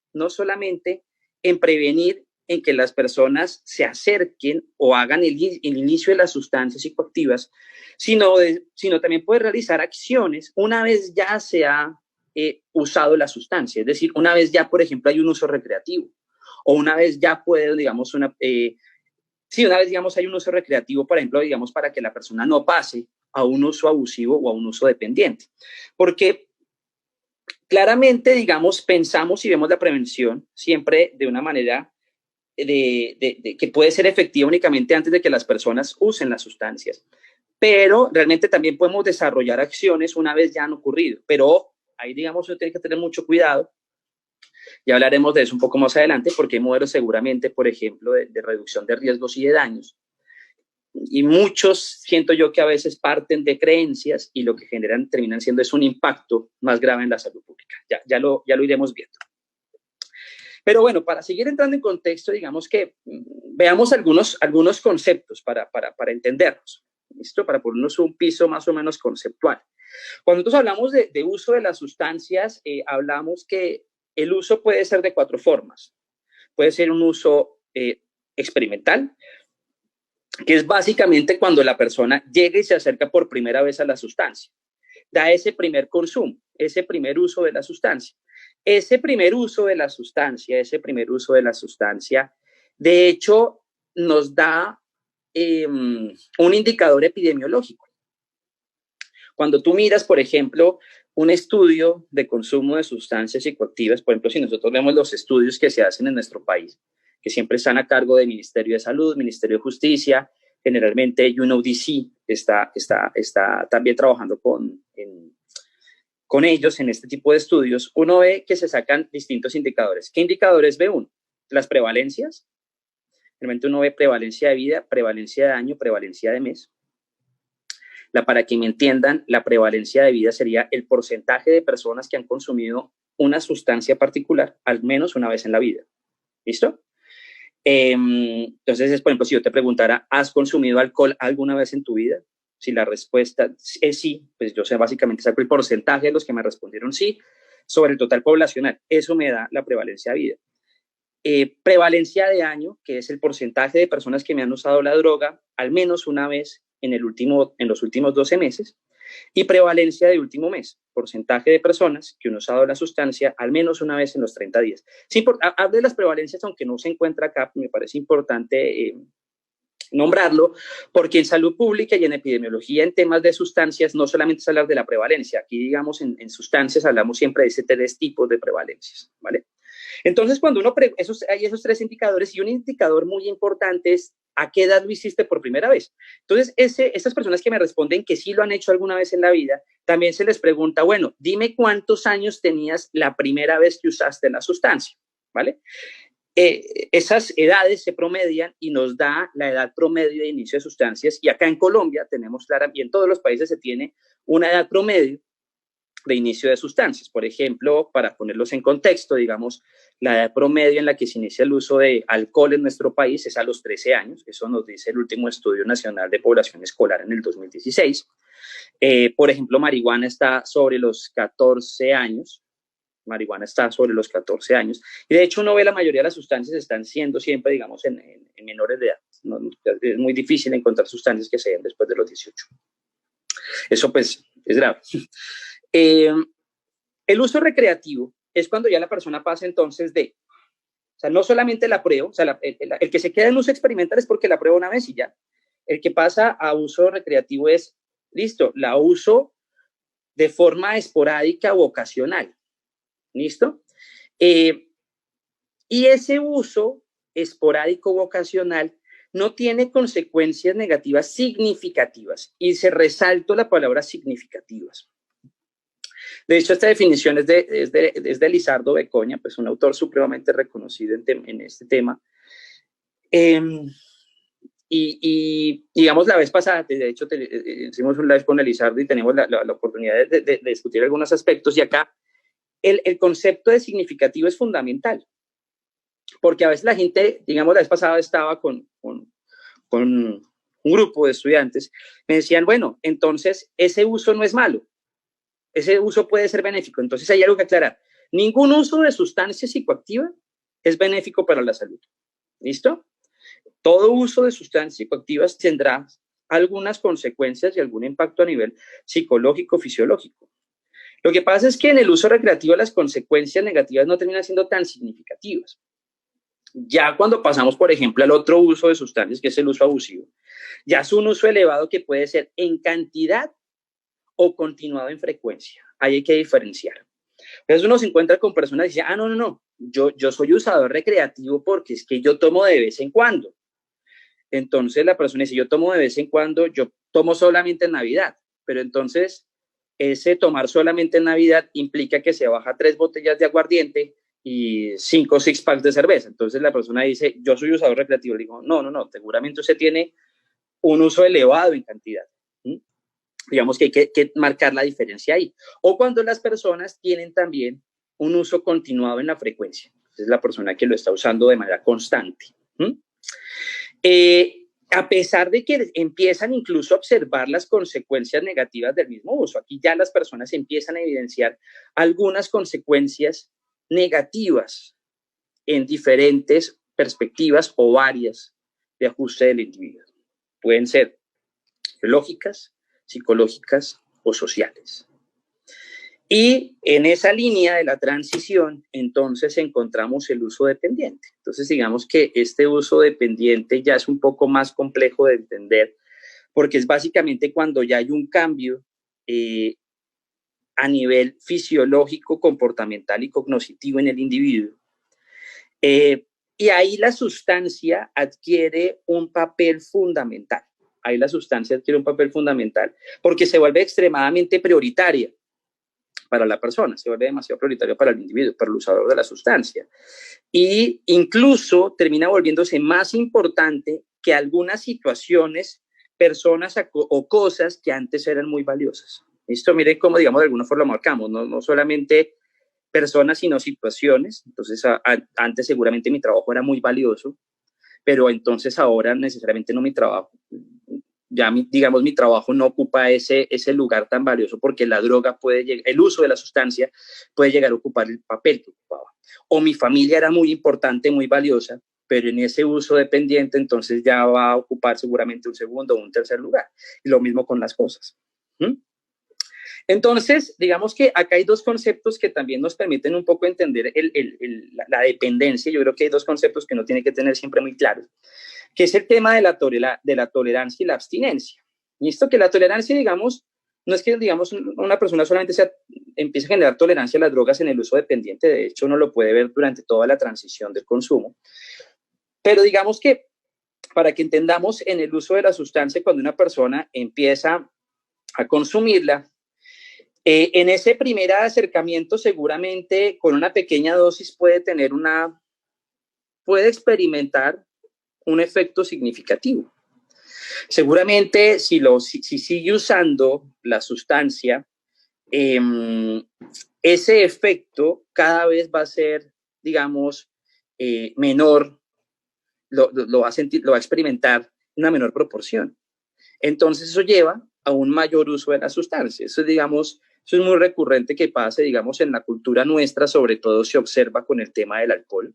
en prevenir en que las personas se acerquen o hagan el inicio de las sustancias psicoactivas, sino también poder realizar acciones una vez ya se ha usado la sustancia. Es decir, una vez ya, por ejemplo, hay un uso recreativo o una vez ya puede, digamos, una vez, digamos, hay un uso recreativo, por ejemplo, digamos, para que la persona no pase a un uso abusivo o a un uso dependiente. Porque claramente, digamos, pensamos y vemos la prevención siempre de una manera que puede ser efectiva únicamente antes de que las personas usen las sustancias. Pero realmente también podemos desarrollar acciones una vez ya han ocurrido. Pero ahí, digamos, uno tiene que tener mucho cuidado. Ya hablaremos de eso un poco más adelante, porque hay modelos seguramente, por ejemplo, de reducción de riesgos y de daños. Y muchos, siento yo, que a veces parten de creencias y lo que terminan siendo es un impacto más grave en la salud pública. Ya lo iremos viendo. Pero bueno, para seguir entrando en contexto, digamos que veamos algunos conceptos para entendernos. ¿Listo? Para ponernos un piso más o menos conceptual. Cuando nosotros hablamos de uso de las sustancias, hablamos que el uso puede ser de 4 formas. Puede ser un uso experimental, que es básicamente cuando la persona llega y se acerca por primera vez a la sustancia. Da ese primer consumo, ese primer uso de la sustancia. Ese primer uso de la sustancia, de hecho, nos da un indicador epidemiológico. Cuando tú miras, por ejemplo, un estudio de consumo de sustancias psicoactivas, por ejemplo, si nosotros vemos los estudios que se hacen en nuestro país, que siempre están a cargo del Ministerio de Salud, Ministerio de Justicia, generalmente UNODC está también trabajando con ellos en este tipo de estudios, uno ve que se sacan distintos indicadores. ¿Qué indicadores ve uno? Las prevalencias. Realmente uno ve prevalencia de vida, prevalencia de daño, prevalencia de mes. Para que me entiendan, la prevalencia de vida sería el porcentaje de personas que han consumido una sustancia particular al menos una vez en la vida. ¿Listo? Entonces, por ejemplo, si yo te preguntara, ¿has consumido alcohol alguna vez en tu vida? Si la respuesta es sí, pues yo básicamente saco el porcentaje de los que me respondieron sí sobre el total poblacional. Eso me da la prevalencia de vida. Prevalencia de daño, que es el porcentaje de personas que me han usado la droga al menos una vez en los últimos 12 meses. Y prevalencia de último mes, porcentaje de personas que han usado la sustancia al menos una vez en los 30 días. Sí, hablo de las prevalencias, aunque no se encuentra acá, me parece importante nombrarlo, porque en salud pública y en epidemiología, en temas de sustancias, no solamente es hablar de la prevalencia. Aquí, digamos, en sustancias hablamos siempre de 3 tipos de prevalencias, ¿vale? Entonces, cuando hay esos 3 indicadores, y un indicador muy importante es ¿a qué edad lo hiciste por primera vez? Entonces, esas personas que me responden que sí lo han hecho alguna vez en la vida, también se les pregunta, bueno, dime cuántos años tenías la primera vez que usaste la sustancia, ¿vale? esas edades se promedian y nos da la edad promedio de inicio de sustancias. Y acá en Colombia tenemos clara, y en todos los países se tiene una edad promedio de inicio de sustancias. Por ejemplo, para ponerlos en contexto, digamos, la edad promedio en la que se inicia el uso de alcohol en nuestro país es a los 13 años. Eso nos dice el último Estudio Nacional de Población Escolar en el 2016. Por ejemplo, marihuana está sobre los 14 años. Marihuana está sobre los 14 años. Y de hecho uno ve la mayoría de las sustancias están siendo siempre, digamos, en menores de edad. No, es muy difícil encontrar sustancias que se den después de los 18. Eso pues es grave. El uso recreativo es cuando ya la persona pasa entonces de, o sea, no solamente la prueba, o sea, el que se queda en uso experimental es porque la prueba una vez y ya. El que pasa a uso recreativo es, listo, la uso de forma esporádica o ocasional. ¿Listo? Y ese uso esporádico o ocasional no tiene consecuencias negativas significativas. Y se resaltó la palabra significativas. De hecho, esta definición es de Lizardo Becoña, pues un autor supremamente reconocido en este tema. Y digamos, la vez pasada, de hecho, hicimos un live con Lizardo y tenemos la oportunidad de discutir algunos aspectos. Y acá, el concepto de significativo es fundamental, porque a veces la gente, digamos, la vez pasada estaba con un grupo de estudiantes, me decían, bueno, entonces ese uso no es malo, ese uso puede ser benéfico. Entonces hay algo que aclarar, ningún uso de sustancia psicoactiva es benéfico para la salud, ¿listo? Todo uso de sustancias psicoactivas tendrá algunas consecuencias y algún impacto a nivel psicológico, fisiológico. Lo que pasa es que en el uso recreativo las consecuencias negativas no terminan siendo tan significativas. Ya cuando pasamos, por ejemplo, al otro uso de sustancias, que es el uso abusivo, ya es un uso elevado que puede ser en cantidad o continuado en frecuencia. Ahí hay que diferenciar. Entonces uno se encuentra con personas y dice, no, yo soy usador recreativo porque es que yo tomo de vez en cuando. Entonces la persona dice, yo tomo de vez en cuando, yo tomo solamente en Navidad, pero entonces ese tomar solamente en Navidad implica que se baja 3 botellas de aguardiente y 5 six-packs de cerveza. Entonces la persona dice, yo soy usador recreativo. Le digo, no, seguramente usted tiene un uso elevado en cantidad. Digamos que hay que marcar la diferencia ahí. O cuando las personas tienen también un uso continuado en la frecuencia. Es la persona que lo está usando de manera constante. A pesar de que empiezan incluso a observar las consecuencias negativas del mismo uso. Aquí ya las personas empiezan a evidenciar algunas consecuencias negativas en diferentes perspectivas o áreas de ajuste del individuo. Pueden ser biológicas, psicológicas o sociales. Y en esa línea de la transición, entonces encontramos el uso dependiente. Entonces, digamos que este uso dependiente ya es un poco más complejo de entender, porque es básicamente cuando ya hay un cambio a nivel fisiológico, comportamental y cognoscitivo en el individuo. Y ahí la sustancia adquiere un papel fundamental. Ahí la sustancia adquiere un papel fundamental, porque se vuelve extremadamente prioritaria para la persona, se vuelve demasiado prioritario para el individuo, para el usador de la sustancia. Y incluso termina volviéndose más importante que algunas situaciones, personas o cosas que antes eran muy valiosas. Esto, mire cómo, digamos, de alguna forma lo marcamos, no solamente personas, sino situaciones. Entonces, antes seguramente mi trabajo era muy valioso, pero entonces ahora necesariamente no mi trabajo. Ya, digamos, mi trabajo no ocupa ese lugar tan valioso porque la droga puede llegar, el uso de la sustancia puede llegar a ocupar el papel que ocupaba. O mi familia era muy importante, muy valiosa, pero en ese uso dependiente entonces ya va a ocupar seguramente un segundo o un tercer lugar. Y lo mismo con las cosas. Entonces, digamos que acá hay dos conceptos que también nos permiten un poco entender la dependencia. Yo creo que hay dos conceptos que uno tiene que tener siempre muy claros, que es el tema de la tolerancia y la abstinencia. Y esto que la tolerancia, digamos, no es que, digamos, una persona solamente empiece a generar tolerancia a las drogas en el uso dependiente. De hecho, uno lo puede ver durante toda la transición del consumo. Pero digamos que, para que entendamos, en el uso de la sustancia, cuando una persona empieza a consumirla, en ese primer acercamiento seguramente con una pequeña dosis puede tener una puede experimentar un efecto significativo. Seguramente si sigue usando la sustancia, ese efecto cada vez va a ser, digamos, menor, lo va a sentir, lo va a experimentar en una menor proporción. Entonces eso lleva a un mayor uso de la sustancia. Eso, digamos, eso es muy recurrente que pase, digamos, en la cultura nuestra, sobre todo se observa con el tema del alcohol,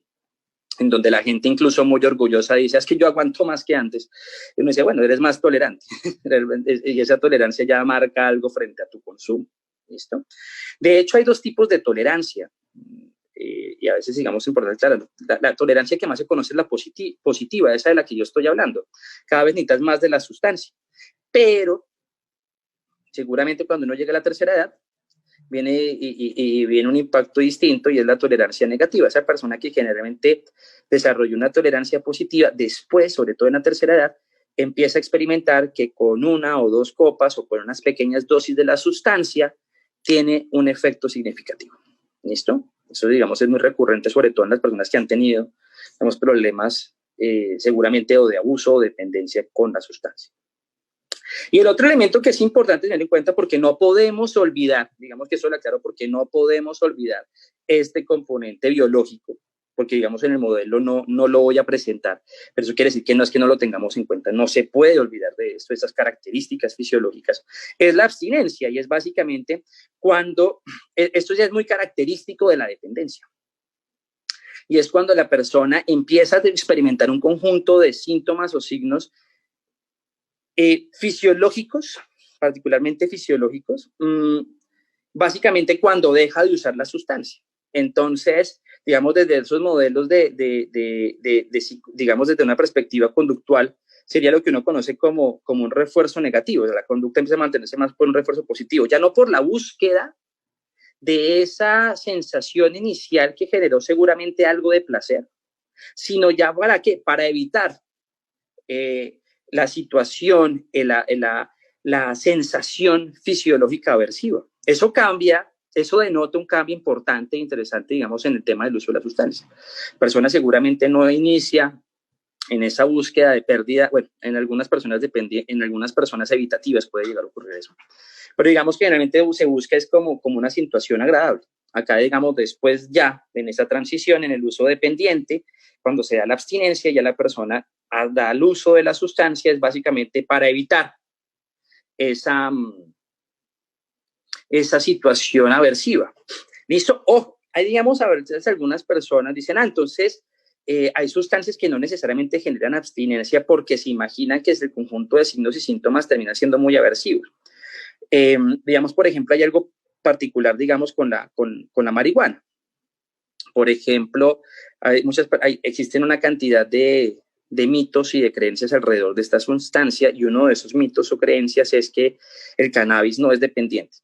en donde la gente incluso muy orgullosa dice, es que yo aguanto más que antes. Y uno dice, bueno, eres más tolerante. Y esa tolerancia ya marca algo frente a tu consumo. ¿Listo? De hecho, hay dos tipos de tolerancia. Y a veces, digamos, es importante aclararlo. La tolerancia que más se conoce es la positiva, esa de la que yo estoy hablando. Cada vez necesitas más de la sustancia. Pero, seguramente cuando uno llega a la tercera edad, viene un impacto distinto y es la tolerancia negativa. Esa persona que generalmente desarrolla una tolerancia positiva, después, sobre todo en la tercera edad, empieza a experimentar que con una o dos copas o con unas pequeñas dosis de la sustancia tiene un efecto significativo. ¿Listo? Eso, digamos, es muy recurrente, sobre todo en las personas que han tenido, digamos, problemas seguramente o de abuso o dependencia con la sustancia. Y el otro elemento que es importante tener en cuenta, porque no podemos olvidar, digamos que eso lo aclaro, porque no podemos olvidar este componente biológico, porque digamos en el modelo no lo voy a presentar, pero eso quiere decir que no es que no lo tengamos en cuenta, no se puede olvidar de esto, esas características fisiológicas, es la abstinencia y es básicamente cuando, esto ya es muy característico de la dependencia. Y es cuando la persona empieza a experimentar un conjunto de síntomas o signos fisiológicos, particularmente fisiológicos, básicamente cuando deja de usar la sustancia. Entonces, digamos, desde esos modelos digamos, desde una perspectiva conductual, sería lo que uno conoce como un refuerzo negativo. O sea, la conducta empieza a mantenerse más por un refuerzo positivo, ya no por la búsqueda de esa sensación inicial que generó seguramente algo de placer, sino ya para qué, para evitar la situación, la sensación fisiológica aversiva. Eso cambia, eso denota un cambio importante e interesante, digamos, en el tema del uso de la sustancia. La persona seguramente no inicia en esa búsqueda de pérdida, bueno, en algunas personas en algunas personas evitativas puede llegar a ocurrir eso. Pero digamos que generalmente se busca es como una situación agradable. Acá, digamos, después ya en esa transición, en el uso dependiente, cuando se da la abstinencia, ya la persona da el uso de la sustancia, es básicamente para evitar esa situación aversiva. ¿Listo? Ojo, hay, digamos, a veces algunas personas dicen, entonces hay sustancias que no necesariamente generan abstinencia porque se imaginan que es el conjunto de signos y síntomas termina siendo muy aversivo. Digamos, por ejemplo, hay algo particular, digamos, con la marihuana. Por ejemplo, existen una cantidad de mitos y de creencias alrededor de esta sustancia, y uno de esos mitos o creencias es que el cannabis no es dependiente.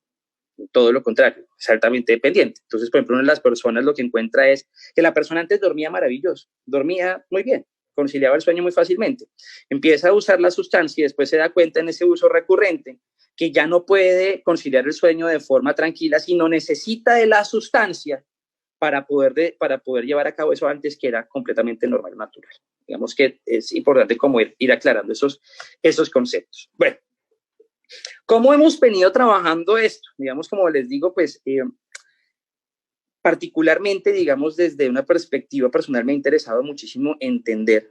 Todo lo contrario, es altamente dependiente. Entonces, por ejemplo, una de las personas lo que encuentra es que la persona antes dormía maravilloso, dormía muy bien, conciliaba el sueño muy fácilmente. Empieza a usar la sustancia y después se da cuenta en ese uso recurrente que ya no puede conciliar el sueño de forma tranquila, sino necesita de la sustancia para poder llevar a cabo eso antes, que era completamente normal, natural. Digamos que es importante como ir aclarando esos conceptos. Bueno, ¿cómo hemos venido trabajando esto? Digamos, como les digo, pues particularmente, digamos, desde una perspectiva personal me ha interesado muchísimo entender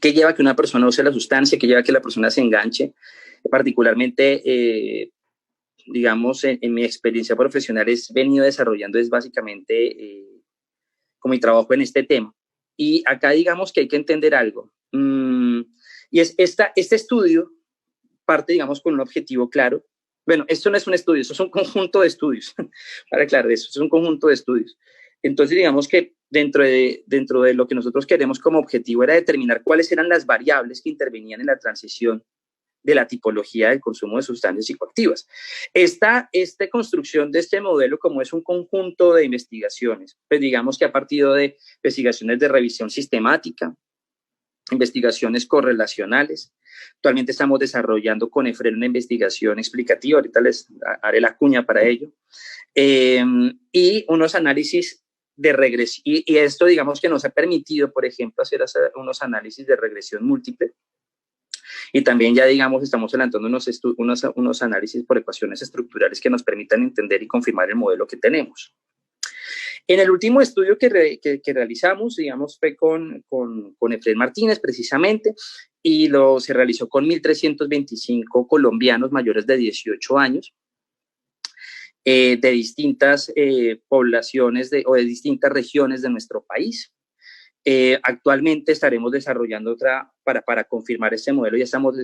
qué lleva a que una persona use la sustancia, qué lleva a que la persona se enganche, particularmente digamos, en mi experiencia profesional he venido desarrollando es básicamente con mi trabajo en este tema. Y acá digamos que hay que entender algo. Y es este estudio parte, digamos, con un objetivo claro. Bueno, esto no es un estudio, esto es un conjunto de estudios. Para aclarar eso, es un conjunto de estudios. Entonces, digamos que dentro de lo que nosotros queremos como objetivo era determinar cuáles eran las variables que intervenían en la transición de la tipología del consumo de sustancias psicoactivas. Esta construcción de este modelo, como es un conjunto de investigaciones, pues digamos que ha partido de investigaciones de revisión sistemática, investigaciones correlacionales. Actualmente estamos desarrollando con EFREN una investigación explicativa, ahorita les haré la cuña para ello, y unos análisis de regresión, y esto digamos que nos ha permitido, por ejemplo, hacer unos análisis de regresión múltiple, y también ya digamos estamos adelantando unos análisis por ecuaciones estructurales que nos permitan entender y confirmar el modelo que tenemos. En el último estudio que realizamos, digamos, fue con Efraín Martínez precisamente, y se realizó con 1.325 colombianos mayores de 18 años, de distintas poblaciones o de distintas regiones de nuestro país. Actualmente estaremos desarrollando otra, para confirmar este modelo, ya estamos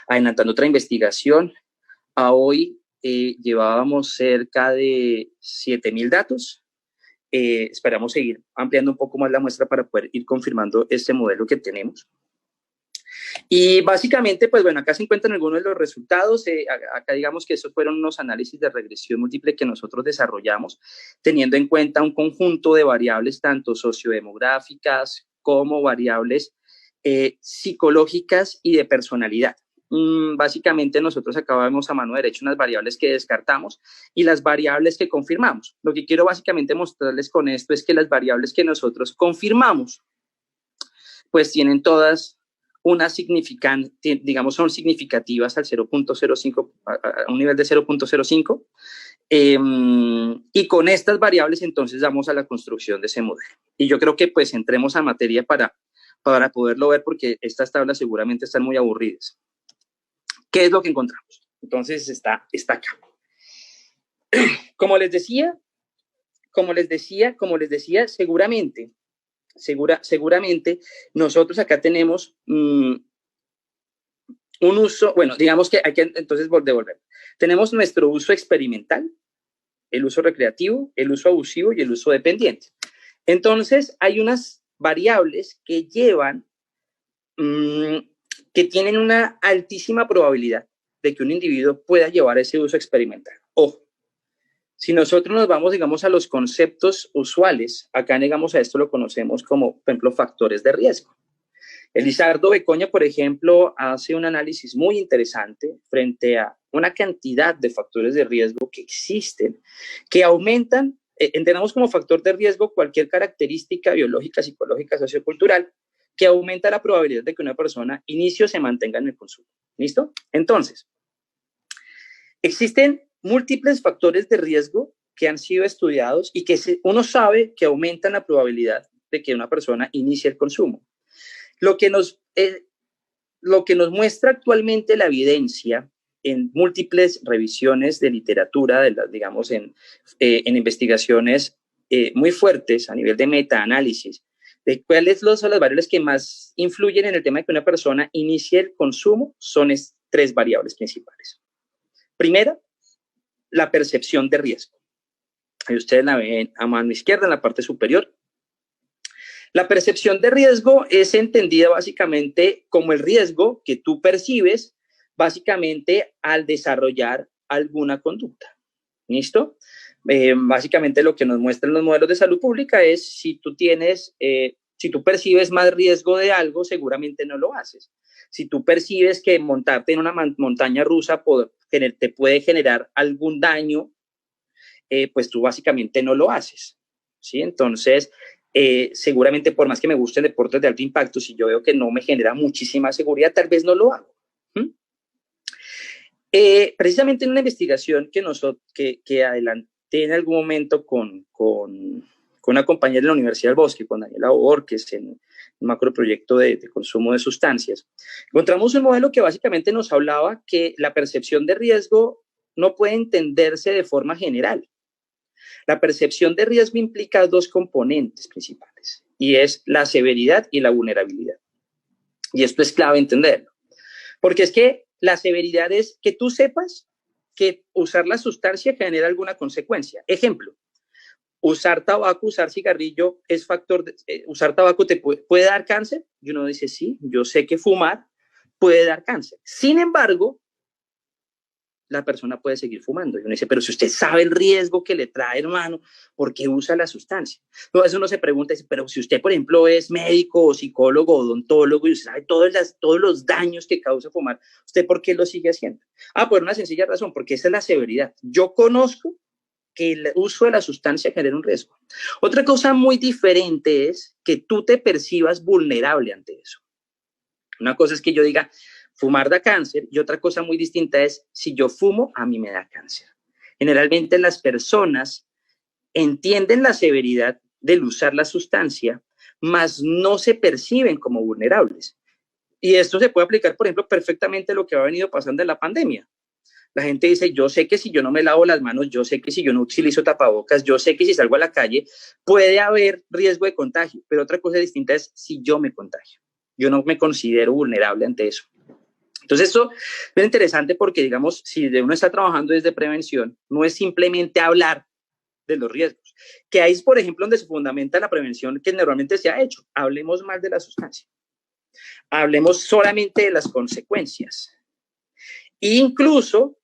adelantando otra investigación. A hoy llevábamos cerca de 7.000 datos. Esperamos seguir ampliando un poco más la muestra para poder ir confirmando este modelo que tenemos. Y básicamente, pues bueno, acá se encuentran algunos de los resultados. Acá digamos que esos fueron unos análisis de regresión múltiple que nosotros desarrollamos, teniendo en cuenta un conjunto de variables, tanto sociodemográficas como variables psicológicas y de personalidad. Básicamente nosotros acabamos a mano derecha unas variables que descartamos y las variables que confirmamos. Lo que quiero básicamente mostrarles con esto es que las variables que nosotros confirmamos, pues tienen todas una significante, digamos, son significativas al 0.05, a un nivel de 0.05, y con estas variables entonces vamos a la construcción de ese modelo. Y yo creo que pues entremos a materia para poderlo ver, porque estas tablas seguramente están muy aburridas. ¿Qué es lo que encontramos? Entonces está acá. Como les decía, seguramente nosotros acá tenemos un uso, bueno, digamos que hay que entonces devolver. Tenemos nuestro uso experimental, el uso recreativo, el uso abusivo y el uso dependiente. Entonces, hay unas variables que que tienen una altísima probabilidad de que un individuo pueda llevar ese uso experimental. Ojo. Si nosotros nos vamos, digamos, a los conceptos usuales, acá, digamos, a esto lo conocemos como, por ejemplo, factores de riesgo. Elizardo Becoña, por ejemplo, hace un análisis muy interesante frente a una cantidad de factores de riesgo que existen, que aumentan, entendamos como factor de riesgo cualquier característica biológica, psicológica, sociocultural, que aumenta la probabilidad de que una persona inicie o se mantenga en el consumo. ¿Listo? Entonces, existen múltiples factores de riesgo que han sido estudiados y que uno sabe que aumentan la probabilidad de que una persona inicie el consumo. Lo que nos muestra actualmente la evidencia en múltiples revisiones de literatura, digamos, en investigaciones muy fuertes a nivel de metaanálisis, de cuáles son las variables que más influyen en el tema de que una persona inicie el consumo, son tres variables principales. Primera, la percepción de riesgo. Ahí ustedes la ven a mano izquierda en la parte superior. La percepción de riesgo es entendida básicamente como el riesgo que tú percibes básicamente al desarrollar alguna conducta. ¿Listo? Básicamente lo que nos muestran los modelos de salud pública es si tú percibes más riesgo de algo, seguramente no lo haces. Si tú percibes que montarte en una montaña rusa te puede generar algún daño, pues tú básicamente no lo haces, ¿sí? Entonces, seguramente por más que me gusten deportes de alto impacto, si yo veo que no me genera muchísima seguridad, tal vez no lo hago. Precisamente en una investigación que adelanté en algún momento con una compañera de la Universidad del Bosque, con Daniela Borges, en un macroproyecto de consumo de sustancias, encontramos un modelo que básicamente nos hablaba que la percepción de riesgo no puede entenderse de forma general. La percepción de riesgo implica dos componentes principales, y es la severidad y la vulnerabilidad. Y esto es clave entenderlo, porque es que la severidad es que tú sepas que usar la sustancia genera alguna consecuencia. Ejemplo, usar tabaco, usar cigarrillo es factor usar tabaco te puede dar cáncer. Y uno dice, sí, yo sé que fumar puede dar cáncer. Sin embargo, la persona puede seguir fumando. Y uno dice, pero si usted sabe el riesgo que le trae, hermano, ¿por qué usa la sustancia? Entonces uno se pregunta, pero si usted, por ejemplo, es médico o psicólogo o odontólogo y usted sabe todos los daños que causa fumar, ¿usted por qué lo sigue haciendo? Por una sencilla razón, porque esa es la severidad. Yo conozco que el uso de la sustancia genera un riesgo. Otra cosa muy diferente es que tú te percibas vulnerable ante eso. Una cosa es que yo diga, fumar da cáncer, y otra cosa muy distinta es, si yo fumo, a mí me da cáncer. Generalmente las personas entienden la severidad del usar la sustancia, mas no se perciben como vulnerables. Y esto se puede aplicar, por ejemplo, perfectamente a lo que ha venido pasando en la pandemia. La gente dice, yo sé que si yo no me lavo las manos, yo sé que si yo no utilizo tapabocas, yo sé que si salgo a la calle puede haber riesgo de contagio, pero otra cosa distinta es si yo me contagio. Yo no me considero vulnerable ante eso. Entonces, esto es interesante porque, digamos, si uno está trabajando desde prevención, no es simplemente hablar de los riesgos, que ahí es, por ejemplo, donde se fundamenta la prevención que normalmente se ha hecho. Hablemos más de la sustancia. Hablemos solamente de las consecuencias. Incluso,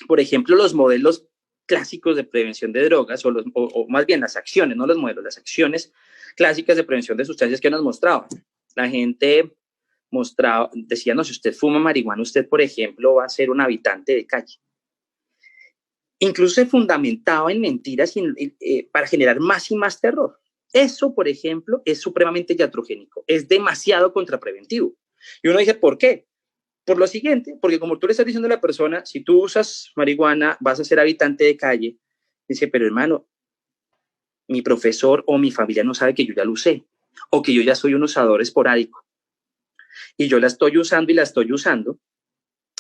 por ejemplo, los modelos clásicos de prevención de drogas, o más bien las acciones, no los modelos, las acciones clásicas de prevención de sustancias que nos mostraban. La gente decía, no, si usted fuma marihuana, usted, por ejemplo, va a ser un habitante de calle. Incluso se fundamentaba en mentiras para generar más y más terror. Eso, por ejemplo, es supremamente iatrogénico, es demasiado contrapreventivo. Y uno dice, ¿por qué? Por lo siguiente, porque como tú le estás diciendo a la persona, si tú usas marihuana, vas a ser habitante de calle. Dice, pero hermano, mi profesor o mi familia no sabe que yo ya lo usé, o que yo ya soy un usador esporádico. Y yo la estoy usando y la estoy usando,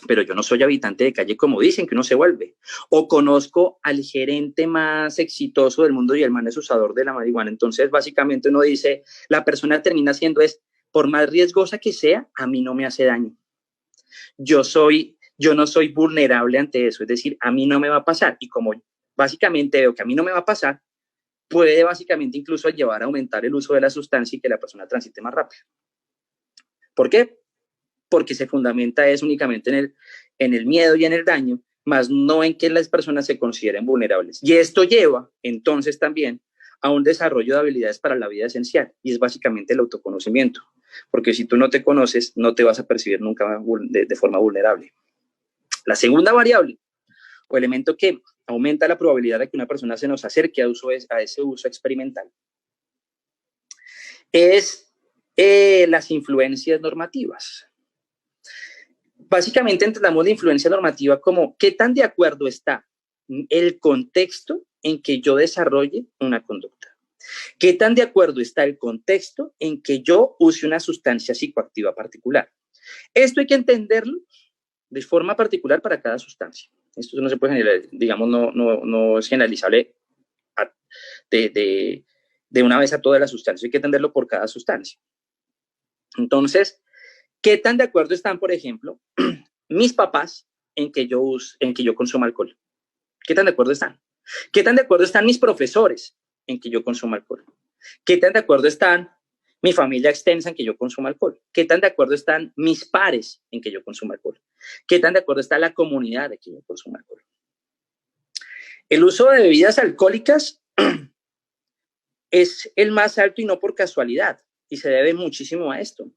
pero yo no soy habitante de calle como dicen que uno se vuelve. O conozco al gerente más exitoso del mundo y el man es usador de la marihuana. Entonces, básicamente uno dice, la persona termina siendo por más riesgosa que sea, a mí no me hace daño. Yo no soy vulnerable ante eso, es decir, a mí no me va a pasar. Y como básicamente veo que a mí no me va a pasar, puede básicamente incluso llevar a aumentar el uso de la sustancia y que la persona transite más rápido. ¿Por qué? Porque se fundamenta es únicamente en el miedo y en el daño, más no en que las personas se consideren vulnerables. Y esto lleva entonces también a un desarrollo de habilidades para la vida esencial, y es básicamente el autoconocimiento, porque si tú no te conoces, no te vas a percibir nunca de forma vulnerable. La segunda variable o elemento que aumenta la probabilidad de que una persona se nos acerque a ese uso experimental es las influencias normativas. Básicamente entendamos la influencia normativa como qué tan de acuerdo está el contexto en que yo desarrolle una conducta. ¿Qué tan de acuerdo está el contexto en que yo use una sustancia psicoactiva particular? Esto hay que entenderlo de forma particular para cada sustancia. Esto no se puede generalizar, digamos, no es generalizable de una vez a todas las sustancias. Hay que entenderlo por cada sustancia. Entonces, ¿qué tan de acuerdo están, por ejemplo, mis papás en que yo consuma alcohol? ¿Qué tan de acuerdo están? ¿Qué tan de acuerdo están mis profesores en que yo consuma alcohol? ¿Qué tan de acuerdo están mi familia extensa en que yo consuma alcohol? ¿Qué tan de acuerdo están mis pares en que yo consuma alcohol? ¿Qué tan de acuerdo está la comunidad en que yo consuma alcohol? El uso de bebidas alcohólicas es el más alto y no por casualidad, y se debe muchísimo a esto.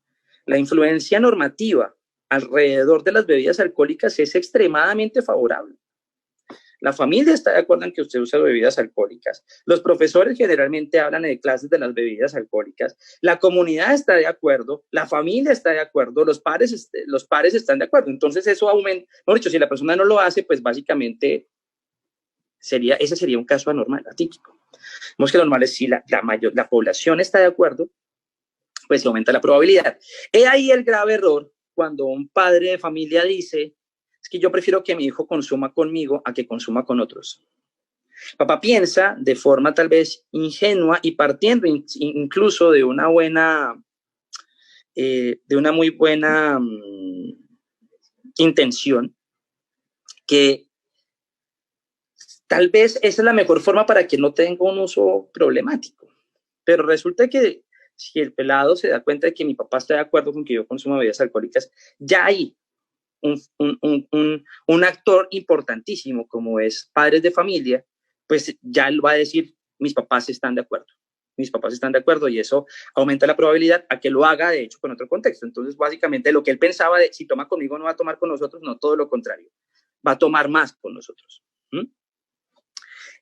La influencia normativa alrededor de las bebidas alcohólicas es extremadamente favorable. La familia está de acuerdo en que usted use bebidas alcohólicas. Los profesores generalmente hablan de clases de las bebidas alcohólicas. La comunidad está de acuerdo. La familia está de acuerdo. Los pares están de acuerdo. Entonces eso aumenta. Mejor dicho, si la persona no lo hace, pues básicamente ese sería un caso anormal, atípico. Vemos que lo normal es si la población está de acuerdo, pues aumenta la probabilidad. He ahí el grave error cuando un padre de familia dice, es que yo prefiero que mi hijo consuma conmigo a que consuma con otros. Papá piensa de forma tal vez ingenua y partiendo incluso de una muy buena intención, que tal vez esa es la mejor forma para que no tenga un uso problemático. Pero resulta que si el pelado se da cuenta de que mi papá está de acuerdo con que yo consuma bebidas alcohólicas, ya hay un actor importantísimo como es padres de familia, pues ya él va a decir, mis papás están de acuerdo. Mis papás están de acuerdo y eso aumenta la probabilidad a que lo haga, de hecho, con otro contexto. Entonces, básicamente, lo que él pensaba de si toma conmigo no va a tomar con nosotros, no, todo lo contrario. Va a tomar más con nosotros.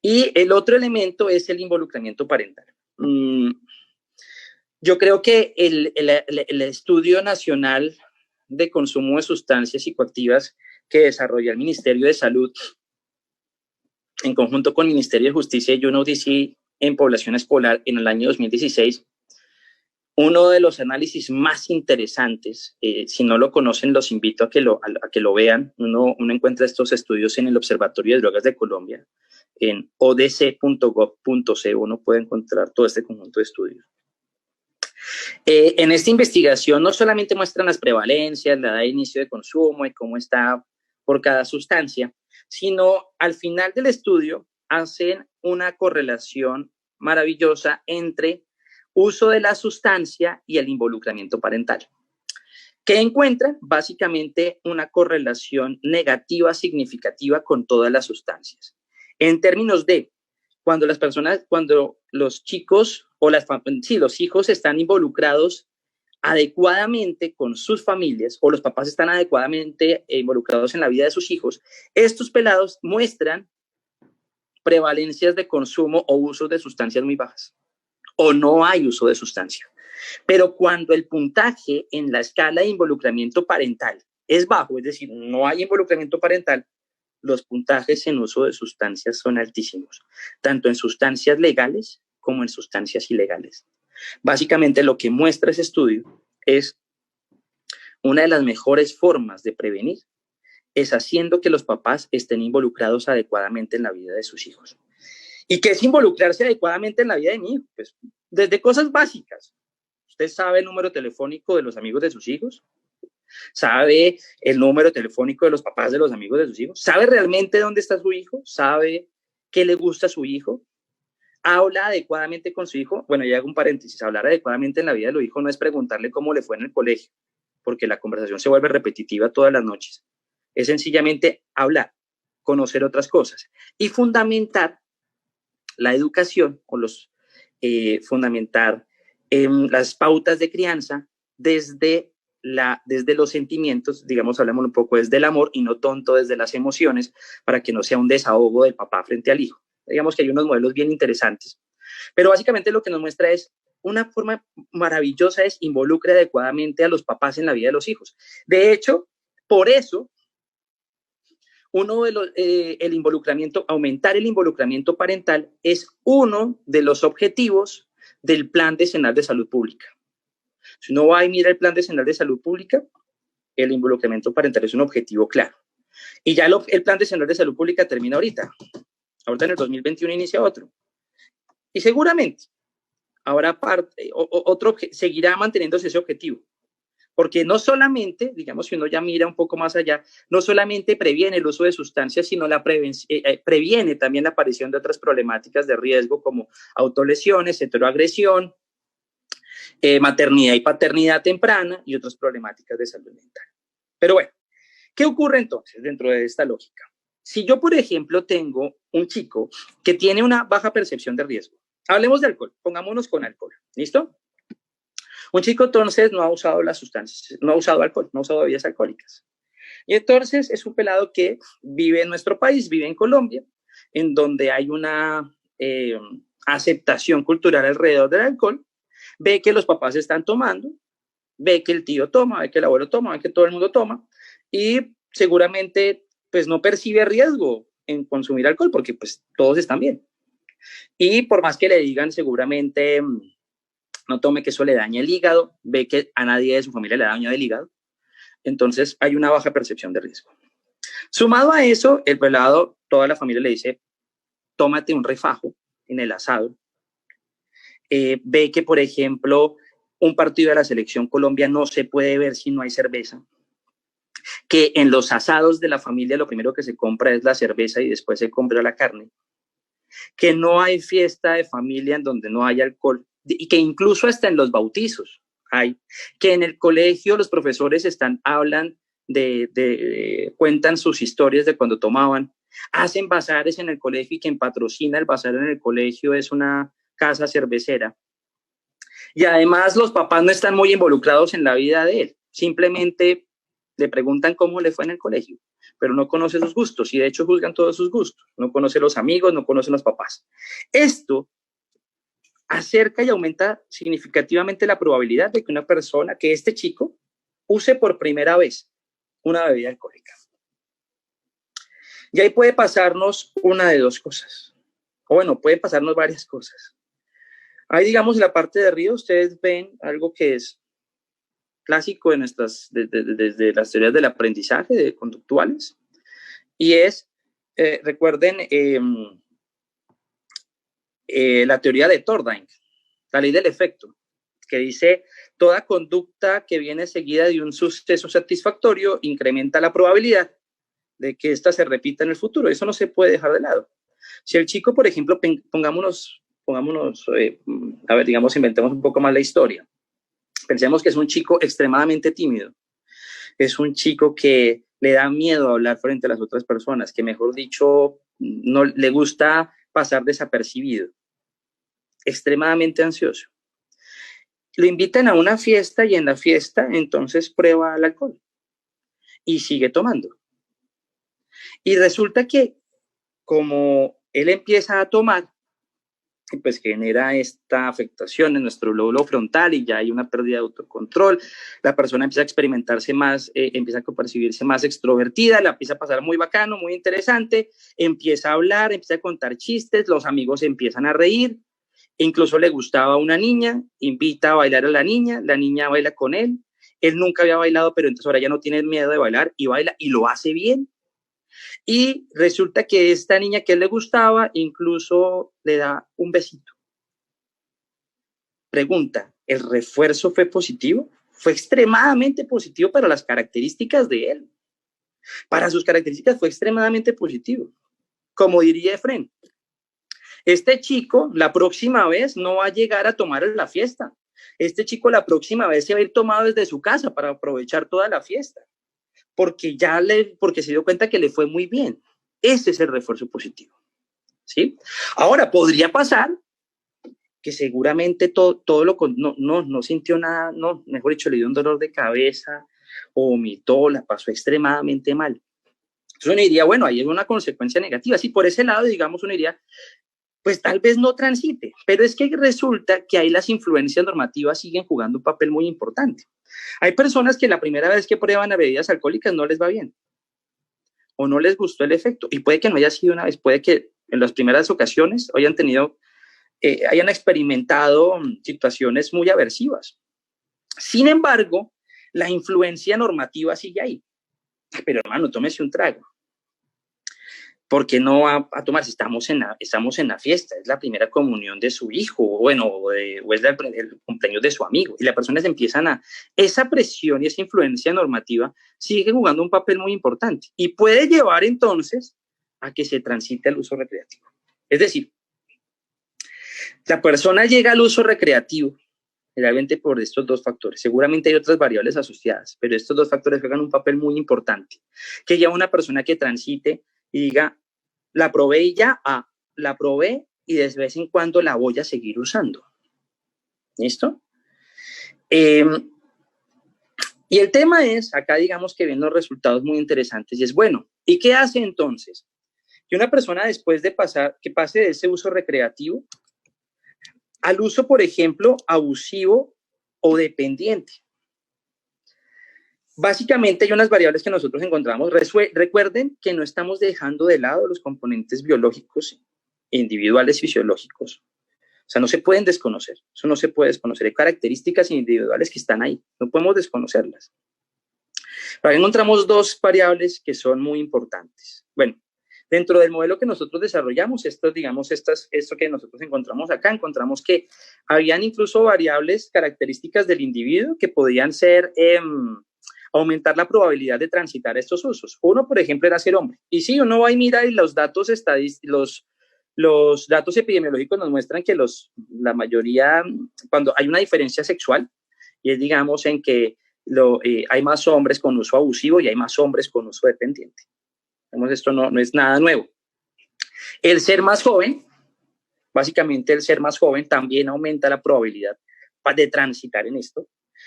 Y el otro elemento es el involucramiento parental. Yo creo que el Estudio Nacional de Consumo de Sustancias Psicoactivas que desarrolla el Ministerio de Salud en conjunto con el Ministerio de Justicia y UNODC en población escolar en el año 2016, uno de los análisis más interesantes, si no lo conocen, los invito a que lo vean. Uno encuentra estos estudios en el Observatorio de Drogas de Colombia, en odc.gov.co, uno puede encontrar todo este conjunto de estudios. En esta investigación no solamente muestran las prevalencias, la edad de inicio de consumo y cómo está por cada sustancia, sino al final del estudio hacen una correlación maravillosa entre uso de la sustancia y el involucramiento parental, que encuentran básicamente una correlación negativa significativa con todas las sustancias. En términos de cuando los chicos o los hijos están involucrados adecuadamente con sus familias o los papás están adecuadamente involucrados en la vida de sus hijos, estos pelados muestran prevalencias de consumo o uso de sustancias muy bajas o no hay uso de sustancia. Pero cuando el puntaje en la escala de involucramiento parental es bajo, es decir, no hay involucramiento parental, los puntajes en uso de sustancias son altísimos, tanto en sustancias legales como en sustancias ilegales. Básicamente lo que muestra ese estudio es una de las mejores formas de prevenir es haciendo que los papás estén involucrados adecuadamente en la vida de sus hijos. ¿Y qué es involucrarse adecuadamente en la vida de mi hijo? Pues desde cosas básicas. ¿Usted sabe el número telefónico de los amigos de sus hijos? ¿Sabe el número telefónico de los papás de los amigos de sus hijos? ¿Sabe realmente dónde está su hijo? ¿Sabe qué le gusta a su hijo? ¿Habla adecuadamente con su hijo? Bueno, ya hago un paréntesis. Hablar adecuadamente en la vida de los hijos no es preguntarle cómo le fue en el colegio, porque la conversación se vuelve repetitiva todas las noches. Es sencillamente hablar, conocer otras cosas y fundamentar la educación o fundamentar las pautas de crianza desde los sentimientos, digamos, hablemos un poco desde el amor y no tonto desde las emociones, para que no sea un desahogo del papá frente al hijo. Digamos que hay unos modelos bien interesantes, pero básicamente lo que nos muestra es una forma maravillosa es involucre adecuadamente a los papás en la vida de los hijos. De hecho, por eso, el involucramiento, aumentar el involucramiento parental es uno de los objetivos del Plan Decenal de Salud Pública. Si uno va y mira el Plan Decenal de Salud Pública, el involucramiento parental es un objetivo claro. Y ya el Plan Decenal de Salud Pública termina ahorita. Ahorita en el 2021 inicia otro. Y seguramente habrá seguirá manteniéndose ese objetivo. Porque no solamente, digamos, si uno ya mira un poco más allá, no solamente previene el uso de sustancias, sino previene también la aparición de otras problemáticas de riesgo como autolesiones, heteroagresión, maternidad y paternidad temprana y otras problemáticas de salud mental. Pero bueno, ¿qué ocurre entonces dentro de esta lógica? Si yo, por ejemplo, tengo un chico que tiene una baja percepción de riesgo, hablemos de alcohol, pongámonos con alcohol, ¿listo? Un chico entonces no ha usado las sustancias, no ha usado alcohol, no ha usado bebidas alcohólicas. Y entonces es un pelado que vive en nuestro país, vive en Colombia, en donde hay una aceptación cultural alrededor del alcohol, ve que los papás están tomando, ve que el tío toma, ve que el abuelo toma, ve que todo el mundo toma, y seguramente pues no percibe riesgo en consumir alcohol porque pues todos están bien. Y por más que le digan seguramente no tome, que eso le daña el hígado, ve que a nadie de su familia le daña el hígado, entonces hay una baja percepción de riesgo. Sumado a eso, el pelado, toda la familia le dice, tómate un refajo en el asado. Ve que, por ejemplo, un partido de la Selección Colombia no se puede ver si no hay cerveza, que en los asados de la familia lo primero que se compra es la cerveza y después se compra la carne, que no hay fiesta de familia en donde no haya alcohol, y que incluso hasta en los bautizos hay, que en el colegio los profesores hablan cuentan sus historias de cuando tomaban, hacen bazares en el colegio y quien patrocina el bazar en el colegio es una casa cervecera. Y además los papás no están muy involucrados en la vida de él, simplemente le preguntan cómo le fue en el colegio. pero no conoce sus gustos y de hecho juzgan todos sus gustos. No conoce los amigos, no conoce los papás. Esto acerca y aumenta significativamente la probabilidad de que una persona, que este chico, use por primera vez una bebida alcohólica. Y ahí puede pasarnos una de dos cosas. O bueno, pueden pasarnos varias cosas. Ahí, digamos, en la parte de arriba, ustedes ven algo que es clásico de desde las teorías del aprendizaje, de conductuales, y es, recuerden, la teoría de Thorndike, la ley del efecto, que dice, toda conducta que viene seguida de un suceso satisfactorio incrementa la probabilidad de que ésta se repita en el futuro. Eso no se puede dejar de lado. Si el chico, por ejemplo, pongámonos, a ver, digamos, inventemos un poco más la historia. Pensemos que es un chico extremadamente tímido. Es un chico que le da miedo hablar frente a las otras personas, que mejor dicho, no le gusta pasar desapercibido. Extremadamente ansioso. Lo invitan a una fiesta y en la fiesta entonces prueba el alcohol y sigue tomando. Y resulta que como él empieza a tomar, pues genera esta afectación en nuestro lóbulo frontal y ya hay una pérdida de autocontrol, la persona empieza a experimentarse más, empieza a percibirse más extrovertida, la empieza a pasar muy bacano, muy interesante, empieza a hablar, empieza a contar chistes, los amigos empiezan a reír, incluso le gustaba a una niña, invita a bailar a la niña baila con él nunca había bailado, pero entonces ahora ya no tiene miedo de bailar y baila y lo hace bien. Y resulta que esta niña que a él le gustaba incluso le da un besito. Pregunta, ¿el refuerzo fue positivo? Fue extremadamente positivo para las características de él. Para sus características fue extremadamente positivo. Como diría Efren, este chico la próxima vez no va a llegar a tomar en la fiesta. Este chico la próxima vez se va a ir tomado desde su casa para aprovechar toda la fiesta. Porque se dio cuenta que le fue muy bien. Ese es el refuerzo positivo. ¿Sí? Ahora, podría pasar que seguramente todo no sintió nada, no, mejor dicho, le dio un dolor de cabeza, o vomitó, la pasó extremadamente mal. Entonces uno diría, bueno, ahí es una consecuencia negativa. Sí, por ese lado, digamos, uno diría, pues tal vez no transite, pero es que resulta que ahí las influencias normativas siguen jugando un papel muy importante. Hay personas que la primera vez que prueban bebidas alcohólicas no les va bien o no les gustó el efecto y puede que no haya sido una vez, puede que en las primeras ocasiones hayan experimentado situaciones muy aversivas. Sin embargo, la influencia normativa sigue ahí. Pero hermano, tómese un trago. ¿Por qué no va a tomar si estamos en la fiesta? Es la primera comunión de su hijo, o es el cumpleaños de su amigo. Y las personas esa presión y esa influencia normativa sigue jugando un papel muy importante y puede llevar entonces a que se transite al uso recreativo. Es decir, la persona llega al uso recreativo generalmente por estos dos factores. Seguramente hay otras variables asociadas, pero estos dos factores juegan un papel muy importante. Que lleva una persona que transite y diga, la probé y la probé y de vez en cuando la voy a seguir usando. ¿Listo? Y el tema es, acá digamos que vienen los resultados muy interesantes y es, bueno, ¿y qué hace entonces? Que una persona después de que pase de ese uso recreativo al uso, por ejemplo, abusivo o dependiente. Básicamente hay unas variables que nosotros encontramos. Recuerden que no estamos dejando de lado los componentes biológicos, individuales, fisiológicos. O sea, no se pueden desconocer. Eso no se puede desconocer. Hay características individuales que están ahí. No podemos desconocerlas. Pero encontramos dos variables que son muy importantes. Bueno, dentro del modelo que nosotros desarrollamos, esto que nosotros encontramos acá, encontramos que habían incluso variables características del individuo que podían ser aumentar la probabilidad de transitar estos usos. Uno, por ejemplo, era ser hombre. Y sí, uno va y mira y los datos epidemiológicos nos muestran que la mayoría, cuando hay una diferencia sexual, y es, digamos, en que hay más hombres con uso abusivo y hay más hombres con uso dependiente. Esto no es nada nuevo. El ser más joven, básicamente el ser más joven también aumenta la probabilidad de transitar en esto.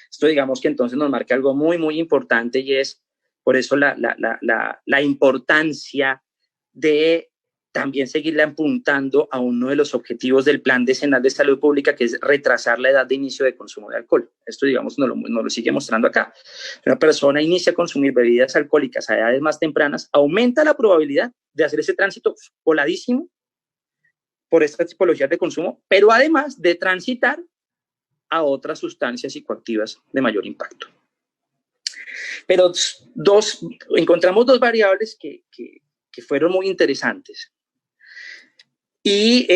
Esto digamos que entonces nos marca algo muy, muy importante y es Por eso la importancia de también seguirle apuntando a uno de los objetivos del Plan Decenal de Salud Pública, que es retrasar la edad de inicio de consumo de alcohol. Esto, digamos, nos lo sigue mostrando acá. Una persona inicia a consumir bebidas alcohólicas a edades más tempranas, aumenta la probabilidad de hacer ese tránsito voladísimo por estas tipologías de consumo, pero además de transitar a otras sustancias psicoactivas de mayor impacto. Pero encontramos dos variables que fueron muy interesantes. Y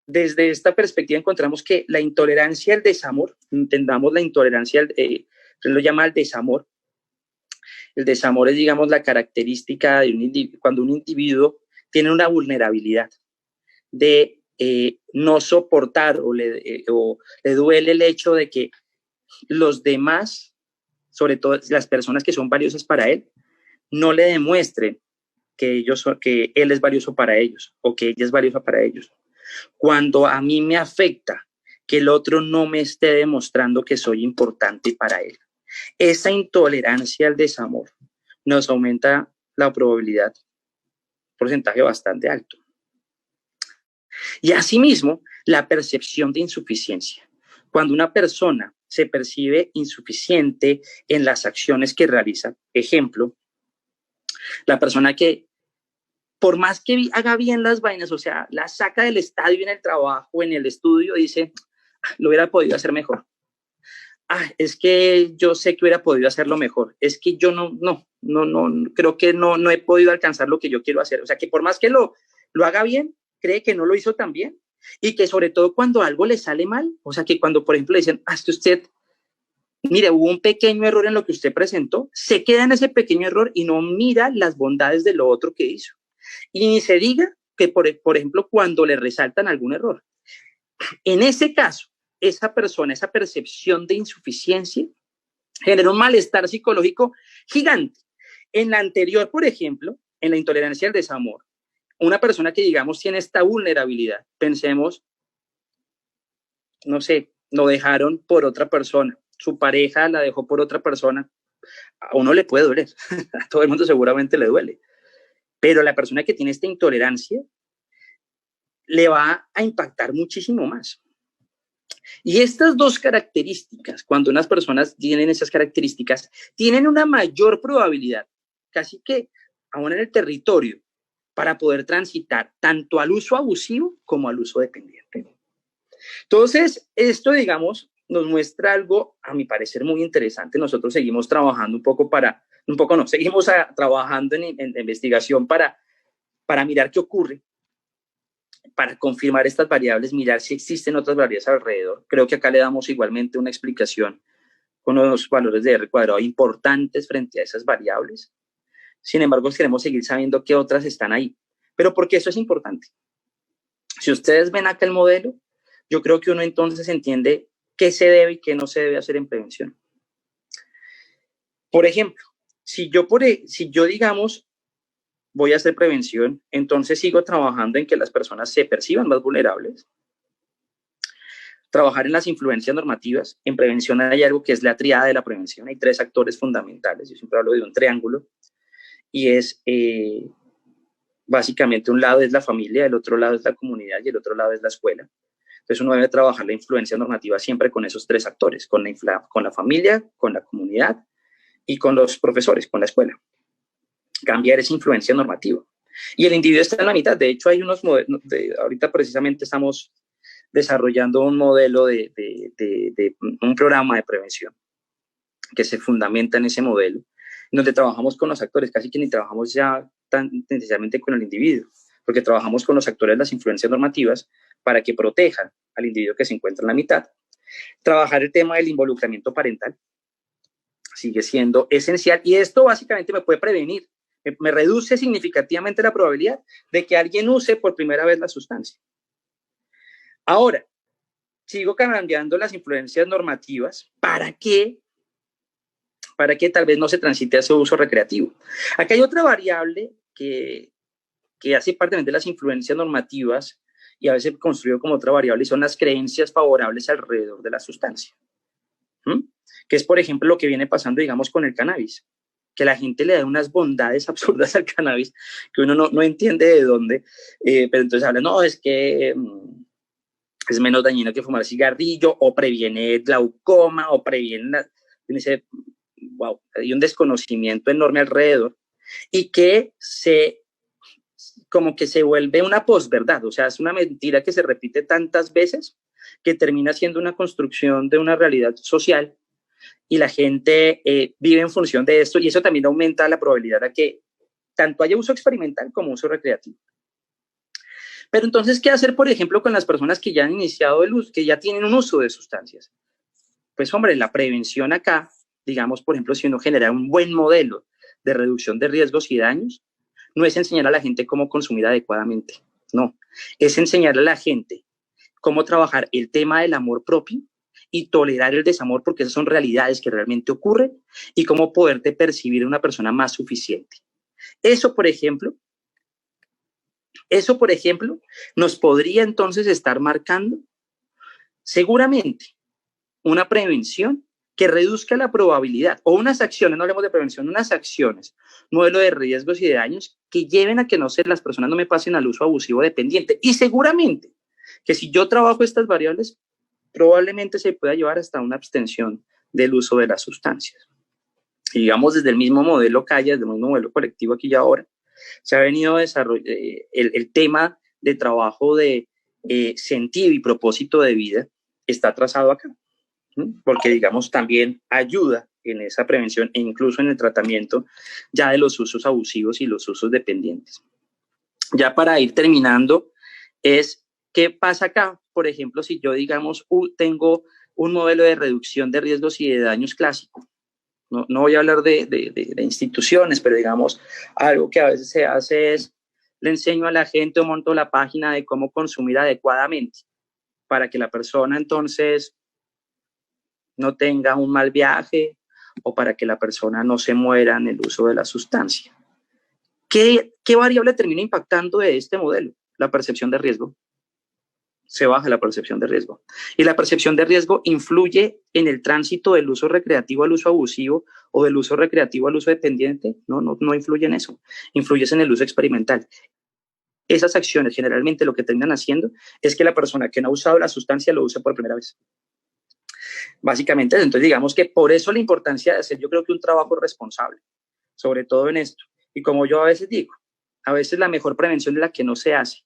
desde esta perspectiva encontramos que la intolerancia al desamor, entendamos la intolerancia, él lo llama el desamor. El desamor es, digamos, la característica de cuando un individuo tiene una vulnerabilidad de no soportar o le duele el hecho de que los demás, sobre todo las personas que son valiosas para él, no le demuestren que él es valioso para ellos o que ella es valiosa para ellos. Cuando a mí me afecta que el otro no me esté demostrando que soy importante para él. Esa intolerancia al desamor nos aumenta la probabilidad, porcentaje bastante alto. Y asimismo, la percepción de insuficiencia. Cuando una persona se percibe insuficiente en las acciones que realiza, ejemplo, la persona que por más que haga bien las vainas, o sea, la saca del estadio en el trabajo, en el estudio, dice, lo hubiera podido hacer mejor. Es que yo sé que hubiera podido hacerlo mejor. Es que yo no, creo que no he podido alcanzar lo que yo quiero hacer. O sea, que por más que lo haga bien, cree que no lo hizo tan bien. Y que sobre todo cuando algo le sale mal, o sea, que cuando, por ejemplo, le dicen, es que usted, mire, hubo un pequeño error en lo que usted presentó, se queda en ese pequeño error y no mira las bondades de lo otro que hizo. Y ni se diga que, por ejemplo, cuando le resaltan algún error. En ese caso, esa persona, esa percepción de insuficiencia, genera un malestar psicológico gigante. En la anterior, por ejemplo, en la intolerancia al desamor, una persona que, digamos, tiene esta vulnerabilidad, pensemos, no sé, lo dejaron por otra persona, su pareja la dejó por otra persona, a uno le puede doler, a todo el mundo seguramente le duele. Pero la persona que tiene esta intolerancia le va a impactar muchísimo más. Y estas dos características, cuando unas personas tienen esas características, tienen una mayor probabilidad, casi que aún en el territorio, para poder transitar tanto al uso abusivo como al uso dependiente. Entonces, esto, digamos, nos muestra algo, a mi parecer, muy interesante. Nosotros seguimos trabajando seguimos trabajando en investigación para mirar qué ocurre, para confirmar estas variables, mirar si existen otras variables alrededor. Creo que acá le damos igualmente una explicación con unos valores de R cuadrado importantes frente a esas variables. Sin embargo, queremos seguir sabiendo qué otras están ahí. Pero ¿por qué eso es importante? Si ustedes ven acá el modelo, yo creo que uno entonces entiende qué se debe y qué no se debe hacer en prevención. Por ejemplo, si yo digamos, voy a hacer prevención, entonces sigo trabajando en que las personas se perciban más vulnerables. Trabajar en las influencias normativas. En prevención hay algo que es la triada de la prevención. Hay 3 actores fundamentales. Yo siempre hablo de un triángulo. Y es, básicamente, un lado es la familia, el otro lado es la comunidad y el otro lado es la escuela. Entonces uno debe trabajar la influencia normativa siempre con esos 3 actores, con la familia, con la comunidad y con los profesores, con la escuela. Cambiar esa influencia normativa. Y el individuo está en la mitad. De hecho, hay unos modelos, ahorita precisamente estamos desarrollando un modelo de un programa de prevención que se fundamenta en ese modelo, donde trabajamos con los actores, casi que ni trabajamos ya tan necesariamente con el individuo, porque trabajamos con los actores de las influencias normativas para que protejan al individuo que se encuentra en la mitad. Trabajar el tema del involucramiento parental sigue siendo esencial y esto básicamente me puede prevenir, me reduce significativamente la probabilidad de que alguien use por primera vez la sustancia. Ahora, sigo cambiando las influencias normativas para que tal vez no se transite a su uso recreativo. Acá hay otra variable que hace parte de las influencias normativas y a veces construido como otra variable, y son las creencias favorables alrededor de la sustancia. Que es, por ejemplo, lo que viene pasando, digamos, con el cannabis, que la gente le da unas bondades absurdas al cannabis que uno no entiende de dónde, pero entonces hablan, no, es que es menos dañino que fumar cigarrillo, o previene glaucoma, o previene... Y dice, wow, hay un desconocimiento enorme alrededor, y que como que se vuelve una posverdad, o sea, es una mentira que se repite tantas veces que termina siendo una construcción de una realidad social, y la gente vive en función de esto, y eso también aumenta la probabilidad de que tanto haya uso experimental como uso recreativo. Pero entonces, ¿qué hacer, por ejemplo, con las personas que ya han iniciado el uso, que ya tienen un uso de sustancias? Pues, hombre, la prevención acá, digamos, por ejemplo, si uno genera un buen modelo de reducción de riesgos y daños, no es enseñar a la gente cómo consumir adecuadamente, no, es enseñar a la gente cómo trabajar el tema del amor propio y tolerar el desamor, porque esas son realidades que realmente ocurren, y cómo poderte percibir una persona más suficiente. Eso, por ejemplo, nos podría entonces estar marcando seguramente una prevención que reduzca la probabilidad, o unas acciones, no hablemos de prevención, unas acciones, modelo de riesgos y de daños que lleven a que las personas no me pasen al uso abusivo dependiente. Y seguramente que si yo trabajo estas variables, probablemente se pueda llevar hasta una abstención del uso de las sustancias. Y digamos, desde el mismo modelo CAIA, desde el mismo modelo colectivo aquí y ahora, se ha venido desarrollando el tema de trabajo de sentido y propósito de vida, está trazado acá, porque digamos también ayuda en esa prevención e incluso en el tratamiento ya de los usos abusivos y los usos dependientes. Ya para ir terminando, ¿qué pasa acá? Por ejemplo, si yo, digamos, tengo un modelo de reducción de riesgos y de daños clásico, no voy a hablar de instituciones, pero digamos, algo que a veces se hace es, le enseño a la gente o monto la página de cómo consumir adecuadamente para que la persona entonces no tenga un mal viaje o para que la persona no se muera en el uso de la sustancia. ¿Qué variable termina impactando de este modelo? La percepción de riesgo. Se baja la percepción de riesgo. Y la percepción de riesgo influye en el tránsito del uso recreativo al uso abusivo o del uso recreativo al uso dependiente. No influye en eso. Influye en el uso experimental. Esas acciones generalmente lo que terminan haciendo es que la persona que no ha usado la sustancia lo use por primera vez. Básicamente, entonces digamos que por eso la importancia de hacer, yo creo que un trabajo responsable, sobre todo en esto. Y como yo a veces digo, a veces la mejor prevención es la que no se hace.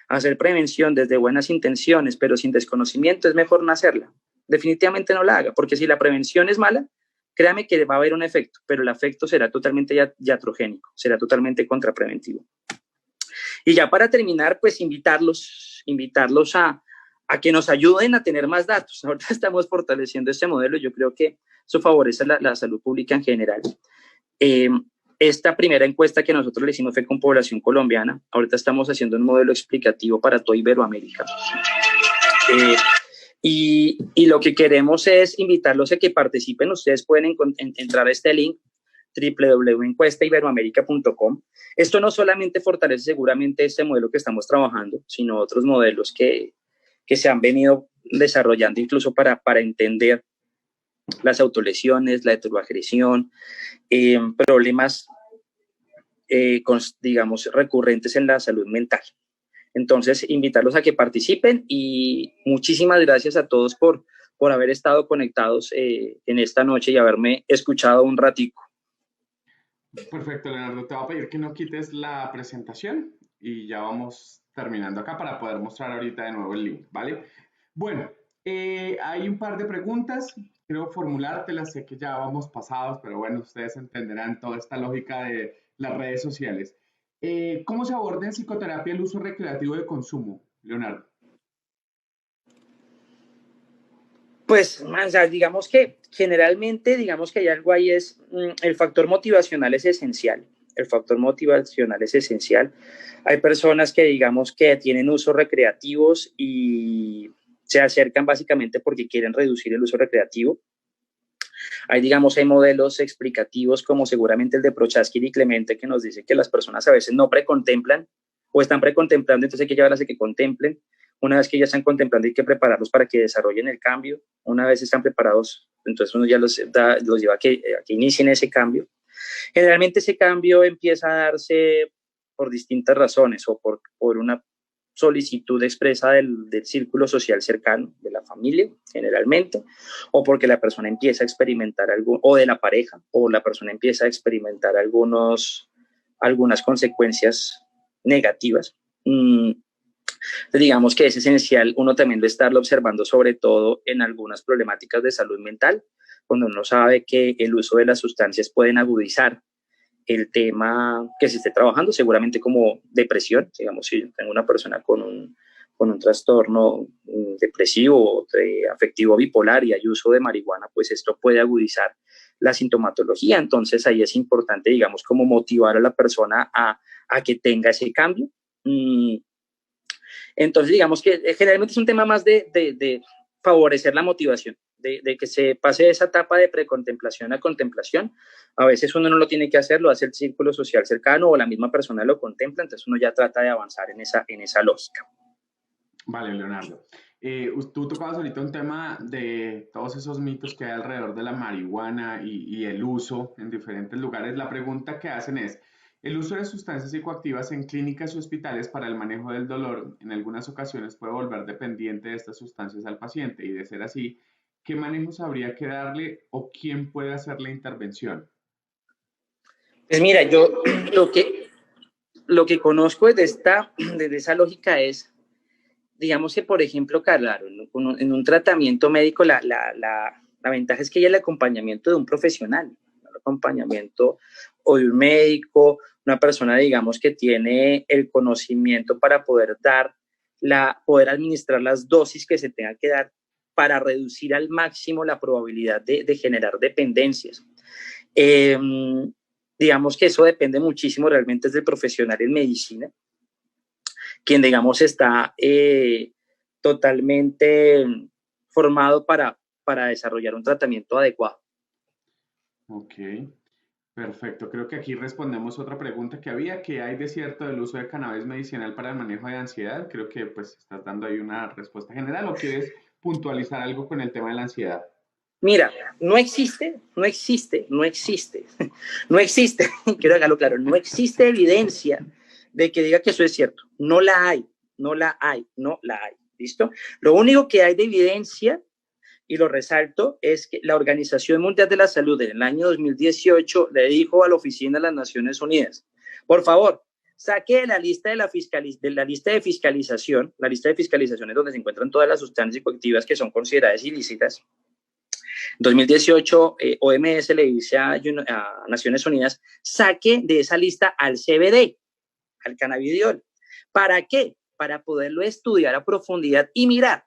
Hacer prevención desde buenas intenciones, pero sin desconocimiento, es mejor no hacerla. Definitivamente no la haga, porque si la prevención es mala, créame que va a haber un efecto, pero el efecto será totalmente iatrogénico, será totalmente contrapreventivo. Y ya para terminar, pues invitarlos a que nos ayuden a tener más datos. Ahorita estamos fortaleciendo este modelo, yo creo que eso favorece la salud pública en general. Esta primera encuesta que nosotros le hicimos fue con población colombiana. Ahorita estamos haciendo un modelo explicativo para toda Iberoamérica. Y lo que queremos es invitarlos a que participen. Ustedes pueden entrar a este link, www.encuestaiberoamerica.com. Esto no solamente fortalece seguramente este modelo que estamos trabajando, sino otros modelos que se han venido desarrollando incluso para entender las autolesiones, la heteroagresión, problemas, digamos, recurrentes en la salud mental. Entonces, invitarlos a que participen y muchísimas gracias a todos por haber estado conectados en esta noche y haberme escuchado un ratico. Perfecto, Leonardo. Te voy a pedir que no quites la presentación y ya vamos terminando acá para poder mostrar ahorita de nuevo el link, ¿vale? Bueno, hay un par de preguntas, quiero formulártelas, sé que ya vamos pasados, pero bueno, ustedes entenderán toda esta lógica de las redes sociales. ¿Cómo se aborda en psicoterapia el uso recreativo de consumo, Leonardo? Pues, o sea, digamos que generalmente, digamos que hay algo ahí, el factor motivacional es esencial. El factor motivacional es esencial. Hay personas que, digamos, que tienen usos recreativos y se acercan básicamente porque quieren reducir el uso recreativo. Hay modelos explicativos como seguramente el de Prochaska y Clemente, que nos dice que las personas a veces no precontemplan o están precontemplando, entonces hay que llevarlas a que contemplen. Una vez que ya están contemplando, hay que prepararlos para que desarrollen el cambio. Una vez están preparados, entonces uno ya los lleva a que inicien ese cambio. Generalmente ese cambio empieza a darse por distintas razones o por una solicitud expresa del círculo social cercano, de la familia generalmente, o porque la persona empieza a experimentar algo, o de la pareja, o la persona empieza a experimentar algunas consecuencias negativas. Digamos que es esencial uno también de estarlo observando, sobre todo en algunas problemáticas de salud mental, cuando uno sabe que el uso de las sustancias pueden agudizar el tema que se esté trabajando, seguramente como depresión, digamos, si tengo una persona con un trastorno depresivo, afectivo bipolar y hay uso de marihuana, pues esto puede agudizar la sintomatología. Entonces ahí es importante, digamos, como motivar a la persona a que tenga ese cambio. Entonces, digamos que generalmente es un tema más de favorecer la motivación, de que se pase esa etapa de precontemplación a contemplación. A veces uno no lo tiene que hacer, lo hace el círculo social cercano o la misma persona lo contempla, entonces uno ya trata de avanzar en esa lógica. Vale, Leonardo. Tú tocabas ahorita un tema de todos esos mitos que hay alrededor de la marihuana y el uso en diferentes lugares. La pregunta que hacen es, el uso de sustancias psicoactivas en clínicas y hospitales para el manejo del dolor en algunas ocasiones puede volver dependiente de estas sustancias al paciente y de ser así, ¿qué manejos habría que darle o quién puede hacer la intervención? Pues mira, yo lo que conozco desde esa lógica es, digamos que, por ejemplo, claro, en un tratamiento médico la ventaja es que hay el acompañamiento de un profesional, el acompañamiento o de un médico, una persona, digamos, que tiene el conocimiento para poder poder administrar las dosis que se tenga que dar para reducir al máximo la probabilidad de generar dependencias. Digamos que eso depende muchísimo realmente del profesional en medicina, quien, digamos, está totalmente formado para desarrollar un tratamiento adecuado. Ok, perfecto. Creo que aquí respondemos otra pregunta que había, ¿qué hay de cierto del uso de cannabis medicinal para el manejo de ansiedad? Creo que pues estás dando ahí una respuesta general o quieres puntualizar algo con el tema de la ansiedad. Mira, no existe, quiero dejarlo claro, no existe evidencia de que diga que eso es cierto. No la hay. ¿Listo? Lo único que hay de evidencia, y lo resalto, es que la Organización Mundial de la Salud en el año 2018 le dijo a la Oficina de las Naciones Unidas, por favor, saque de la lista de lista de fiscalización, la lista de fiscalización es donde se encuentran todas las sustancias psicoactivas que son consideradas ilícitas. En 2018, OMS le dice a Naciones Unidas, saque de esa lista al CBD, al cannabidiol. ¿Para qué? Para poderlo estudiar a profundidad y mirar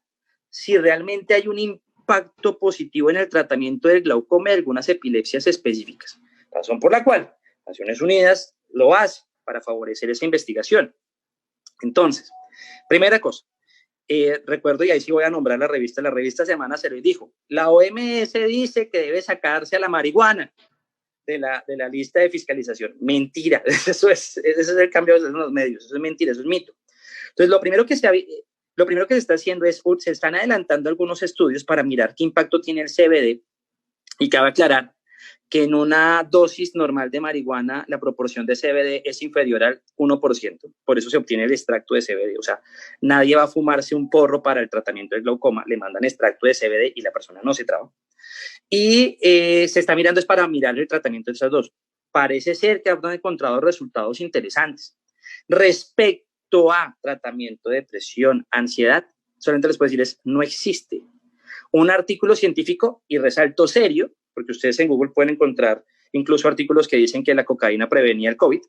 si realmente hay un impacto positivo en el tratamiento del glaucoma y algunas epilepsias específicas. Razón por la cual Naciones Unidas lo hace para favorecer esa investigación. Entonces, primera cosa, recuerdo, y ahí sí voy a nombrar la revista Semana Cero, y dijo, la OMS dice que debe sacarse a la marihuana de la lista de fiscalización. Mentira, ese es el cambio de los medios, eso es mentira, eso es mito. Entonces, lo primero que se está haciendo es, se están adelantando algunos estudios para mirar qué impacto tiene el CBD, y cabe aclarar que en una dosis normal de marihuana la proporción de CBD es inferior al 1%, por eso se obtiene el extracto de CBD, o sea, nadie va a fumarse un porro para el tratamiento del glaucoma, le mandan extracto de CBD y la persona no se traba. Y se está mirando es para mirar el tratamiento de esas dos. Parece ser que han encontrado resultados interesantes. Respecto a tratamiento de depresión, ansiedad, solamente les puedo decir no existe un artículo científico, y resalto serio, porque ustedes en Google pueden encontrar incluso artículos que dicen que la cocaína prevenía el COVID.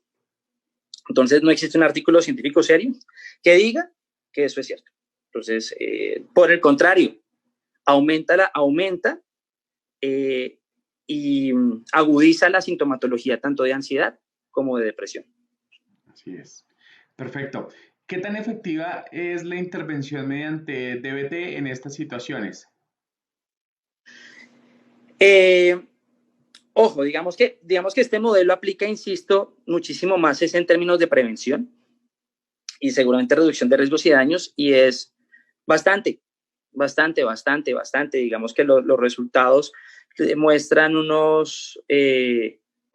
Entonces, no existe un artículo científico serio que diga que eso es cierto. Entonces, por el contrario, aumenta y agudiza la sintomatología tanto de ansiedad como de depresión. Así es. Perfecto. ¿Qué tan efectiva es la intervención mediante DBT en estas situaciones? Ojo, digamos que este modelo aplica, insisto, muchísimo más es en términos de prevención y seguramente reducción de riesgos y daños, y es bastante. Digamos que los resultados muestran unos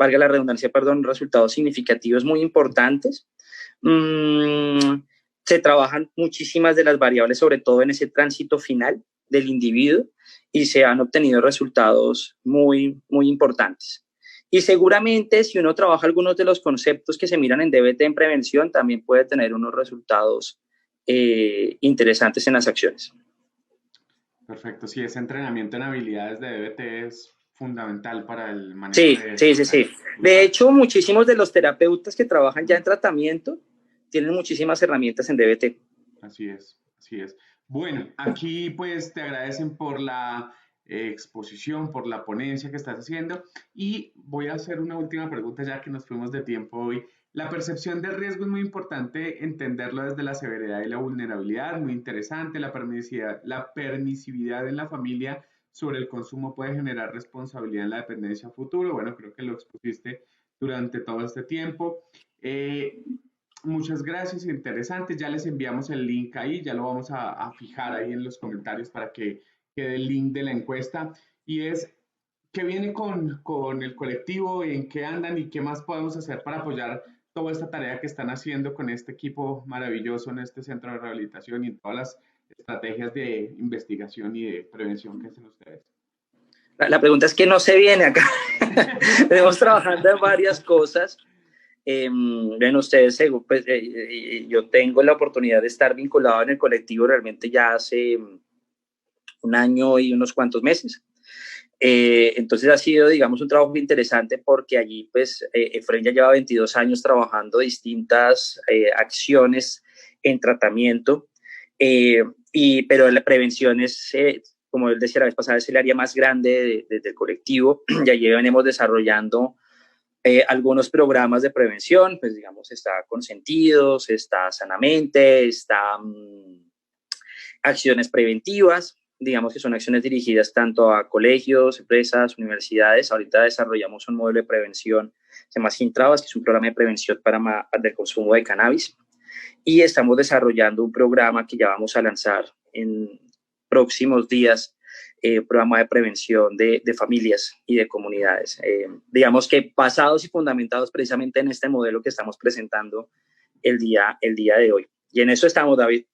valga la redundancia, perdón, resultados significativos muy importantes. Se trabajan muchísimas de las variables, sobre todo en ese tránsito final del individuo, y se han obtenido resultados muy, muy importantes. Y seguramente si uno trabaja algunos de los conceptos que se miran en DBT en prevención, también puede tener unos resultados interesantes en las acciones. Perfecto, sí, ese entrenamiento en habilidades de DBT es fundamental para el manejo Sí. De hecho, muchísimos de los terapeutas que trabajan ya en tratamiento tienen muchísimas herramientas en DBT. Así es, así es. Bueno, aquí pues te agradecen por la exposición, por la ponencia que estás haciendo y voy a hacer una última pregunta ya que nos fuimos de tiempo hoy. La percepción de riesgo es muy importante entenderlo desde la severidad y la vulnerabilidad, muy interesante. La permisividad en la familia sobre el consumo puede generar responsabilidad en la dependencia futuro. Bueno, creo que lo expusiste durante todo este tiempo. Muchas gracias, interesante. Ya les enviamos el link ahí, ya lo vamos a fijar ahí en los comentarios para que quede el link de la encuesta. Y es, ¿qué viene con el colectivo? ¿En qué andan y qué más podemos hacer para apoyar toda esta tarea que están haciendo con este equipo maravilloso en este centro de rehabilitación y en todas las estrategias de investigación y de prevención que hacen ustedes? La pregunta es que no se viene acá. Tenemos trabajando en varias cosas. Ven ustedes, pues, yo tengo la oportunidad de estar vinculado en el colectivo realmente ya hace un año y unos cuantos meses. Entonces ha sido, digamos, un trabajo interesante porque allí, pues, Efraín ya lleva 22 años trabajando distintas acciones en tratamiento, pero la prevención es, como él decía la vez pasada, es el área más grande del colectivo. Ya venimos desarrollando algunos programas de prevención, pues digamos, está Consentidos, está Sanamente, está acciones preventivas, digamos que son acciones dirigidas tanto a colegios, empresas, universidades. Ahorita desarrollamos un modelo de prevención, se llama Sin Trabas, que es un programa de prevención del consumo de cannabis, y estamos desarrollando un programa que ya vamos a lanzar en próximos días, programa de prevención de familias y de comunidades. Digamos que basados y fundamentados precisamente en este modelo que estamos presentando el día de hoy. Y en eso estamos, David.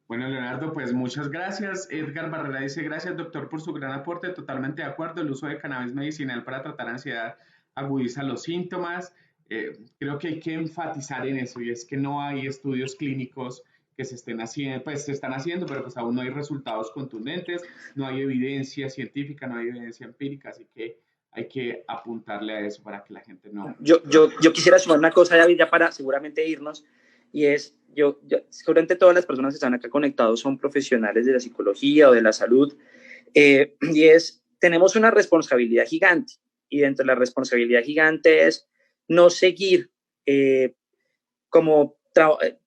Bueno, Leonardo, pues muchas gracias. Edgar Barrera dice, gracias, doctor, por su gran aporte. Totalmente de acuerdo. El uso de cannabis medicinal para tratar ansiedad agudiza los síntomas. Creo que hay que enfatizar en eso, y es que no hay estudios clínicos que se estén haciendo, pues se están haciendo, pero pues aún no hay resultados contundentes, no hay evidencia científica, no hay evidencia empírica, así que hay que apuntarle a eso para que la gente no... Yo quisiera sumar una cosa, David, ya para seguramente irnos, y es, seguramente todas las personas que están acá conectados son profesionales de la psicología o de la salud, y es, tenemos una responsabilidad gigante, y dentro de la responsabilidad gigante es no seguir como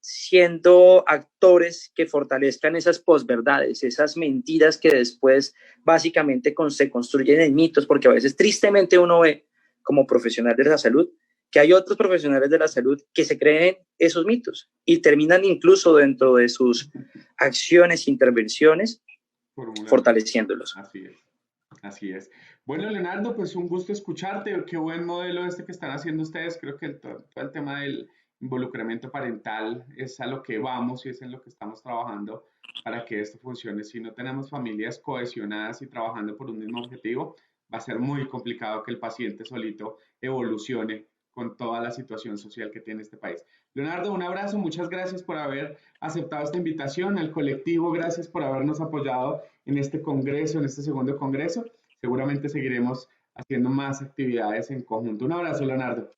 siendo actores que fortalezcan esas posverdades, esas mentiras que después básicamente se construyen en mitos, porque a veces tristemente uno ve como profesional de la salud que hay otros profesionales de la salud que se creen esos mitos y terminan incluso dentro de sus acciones, intervenciones, fortaleciéndolos. Así es. Así es. Bueno, Leonardo, pues un gusto escucharte. Qué buen modelo este que están haciendo ustedes. Creo que todo el tema del involucramiento parental es a lo que vamos y es en lo que estamos trabajando para que esto funcione. Si no tenemos familias cohesionadas y trabajando por un mismo objetivo, va a ser muy complicado que el paciente solito evolucione con toda la situación social que tiene este país. Leonardo, un abrazo, muchas gracias por haber aceptado esta invitación al colectivo, gracias por habernos apoyado en este congreso, en este segundo congreso. Seguramente seguiremos haciendo más actividades en conjunto. Un abrazo, Leonardo.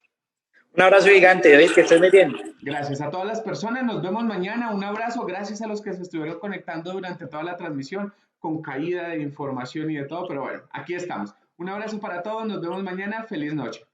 Un abrazo gigante, David, que estés muy bien. Gracias a todas las personas, nos vemos mañana. Un abrazo, gracias a los que se estuvieron conectando durante toda la transmisión, con caída de información y de todo, pero bueno, aquí estamos. Un abrazo para todos, nos vemos mañana, feliz noche.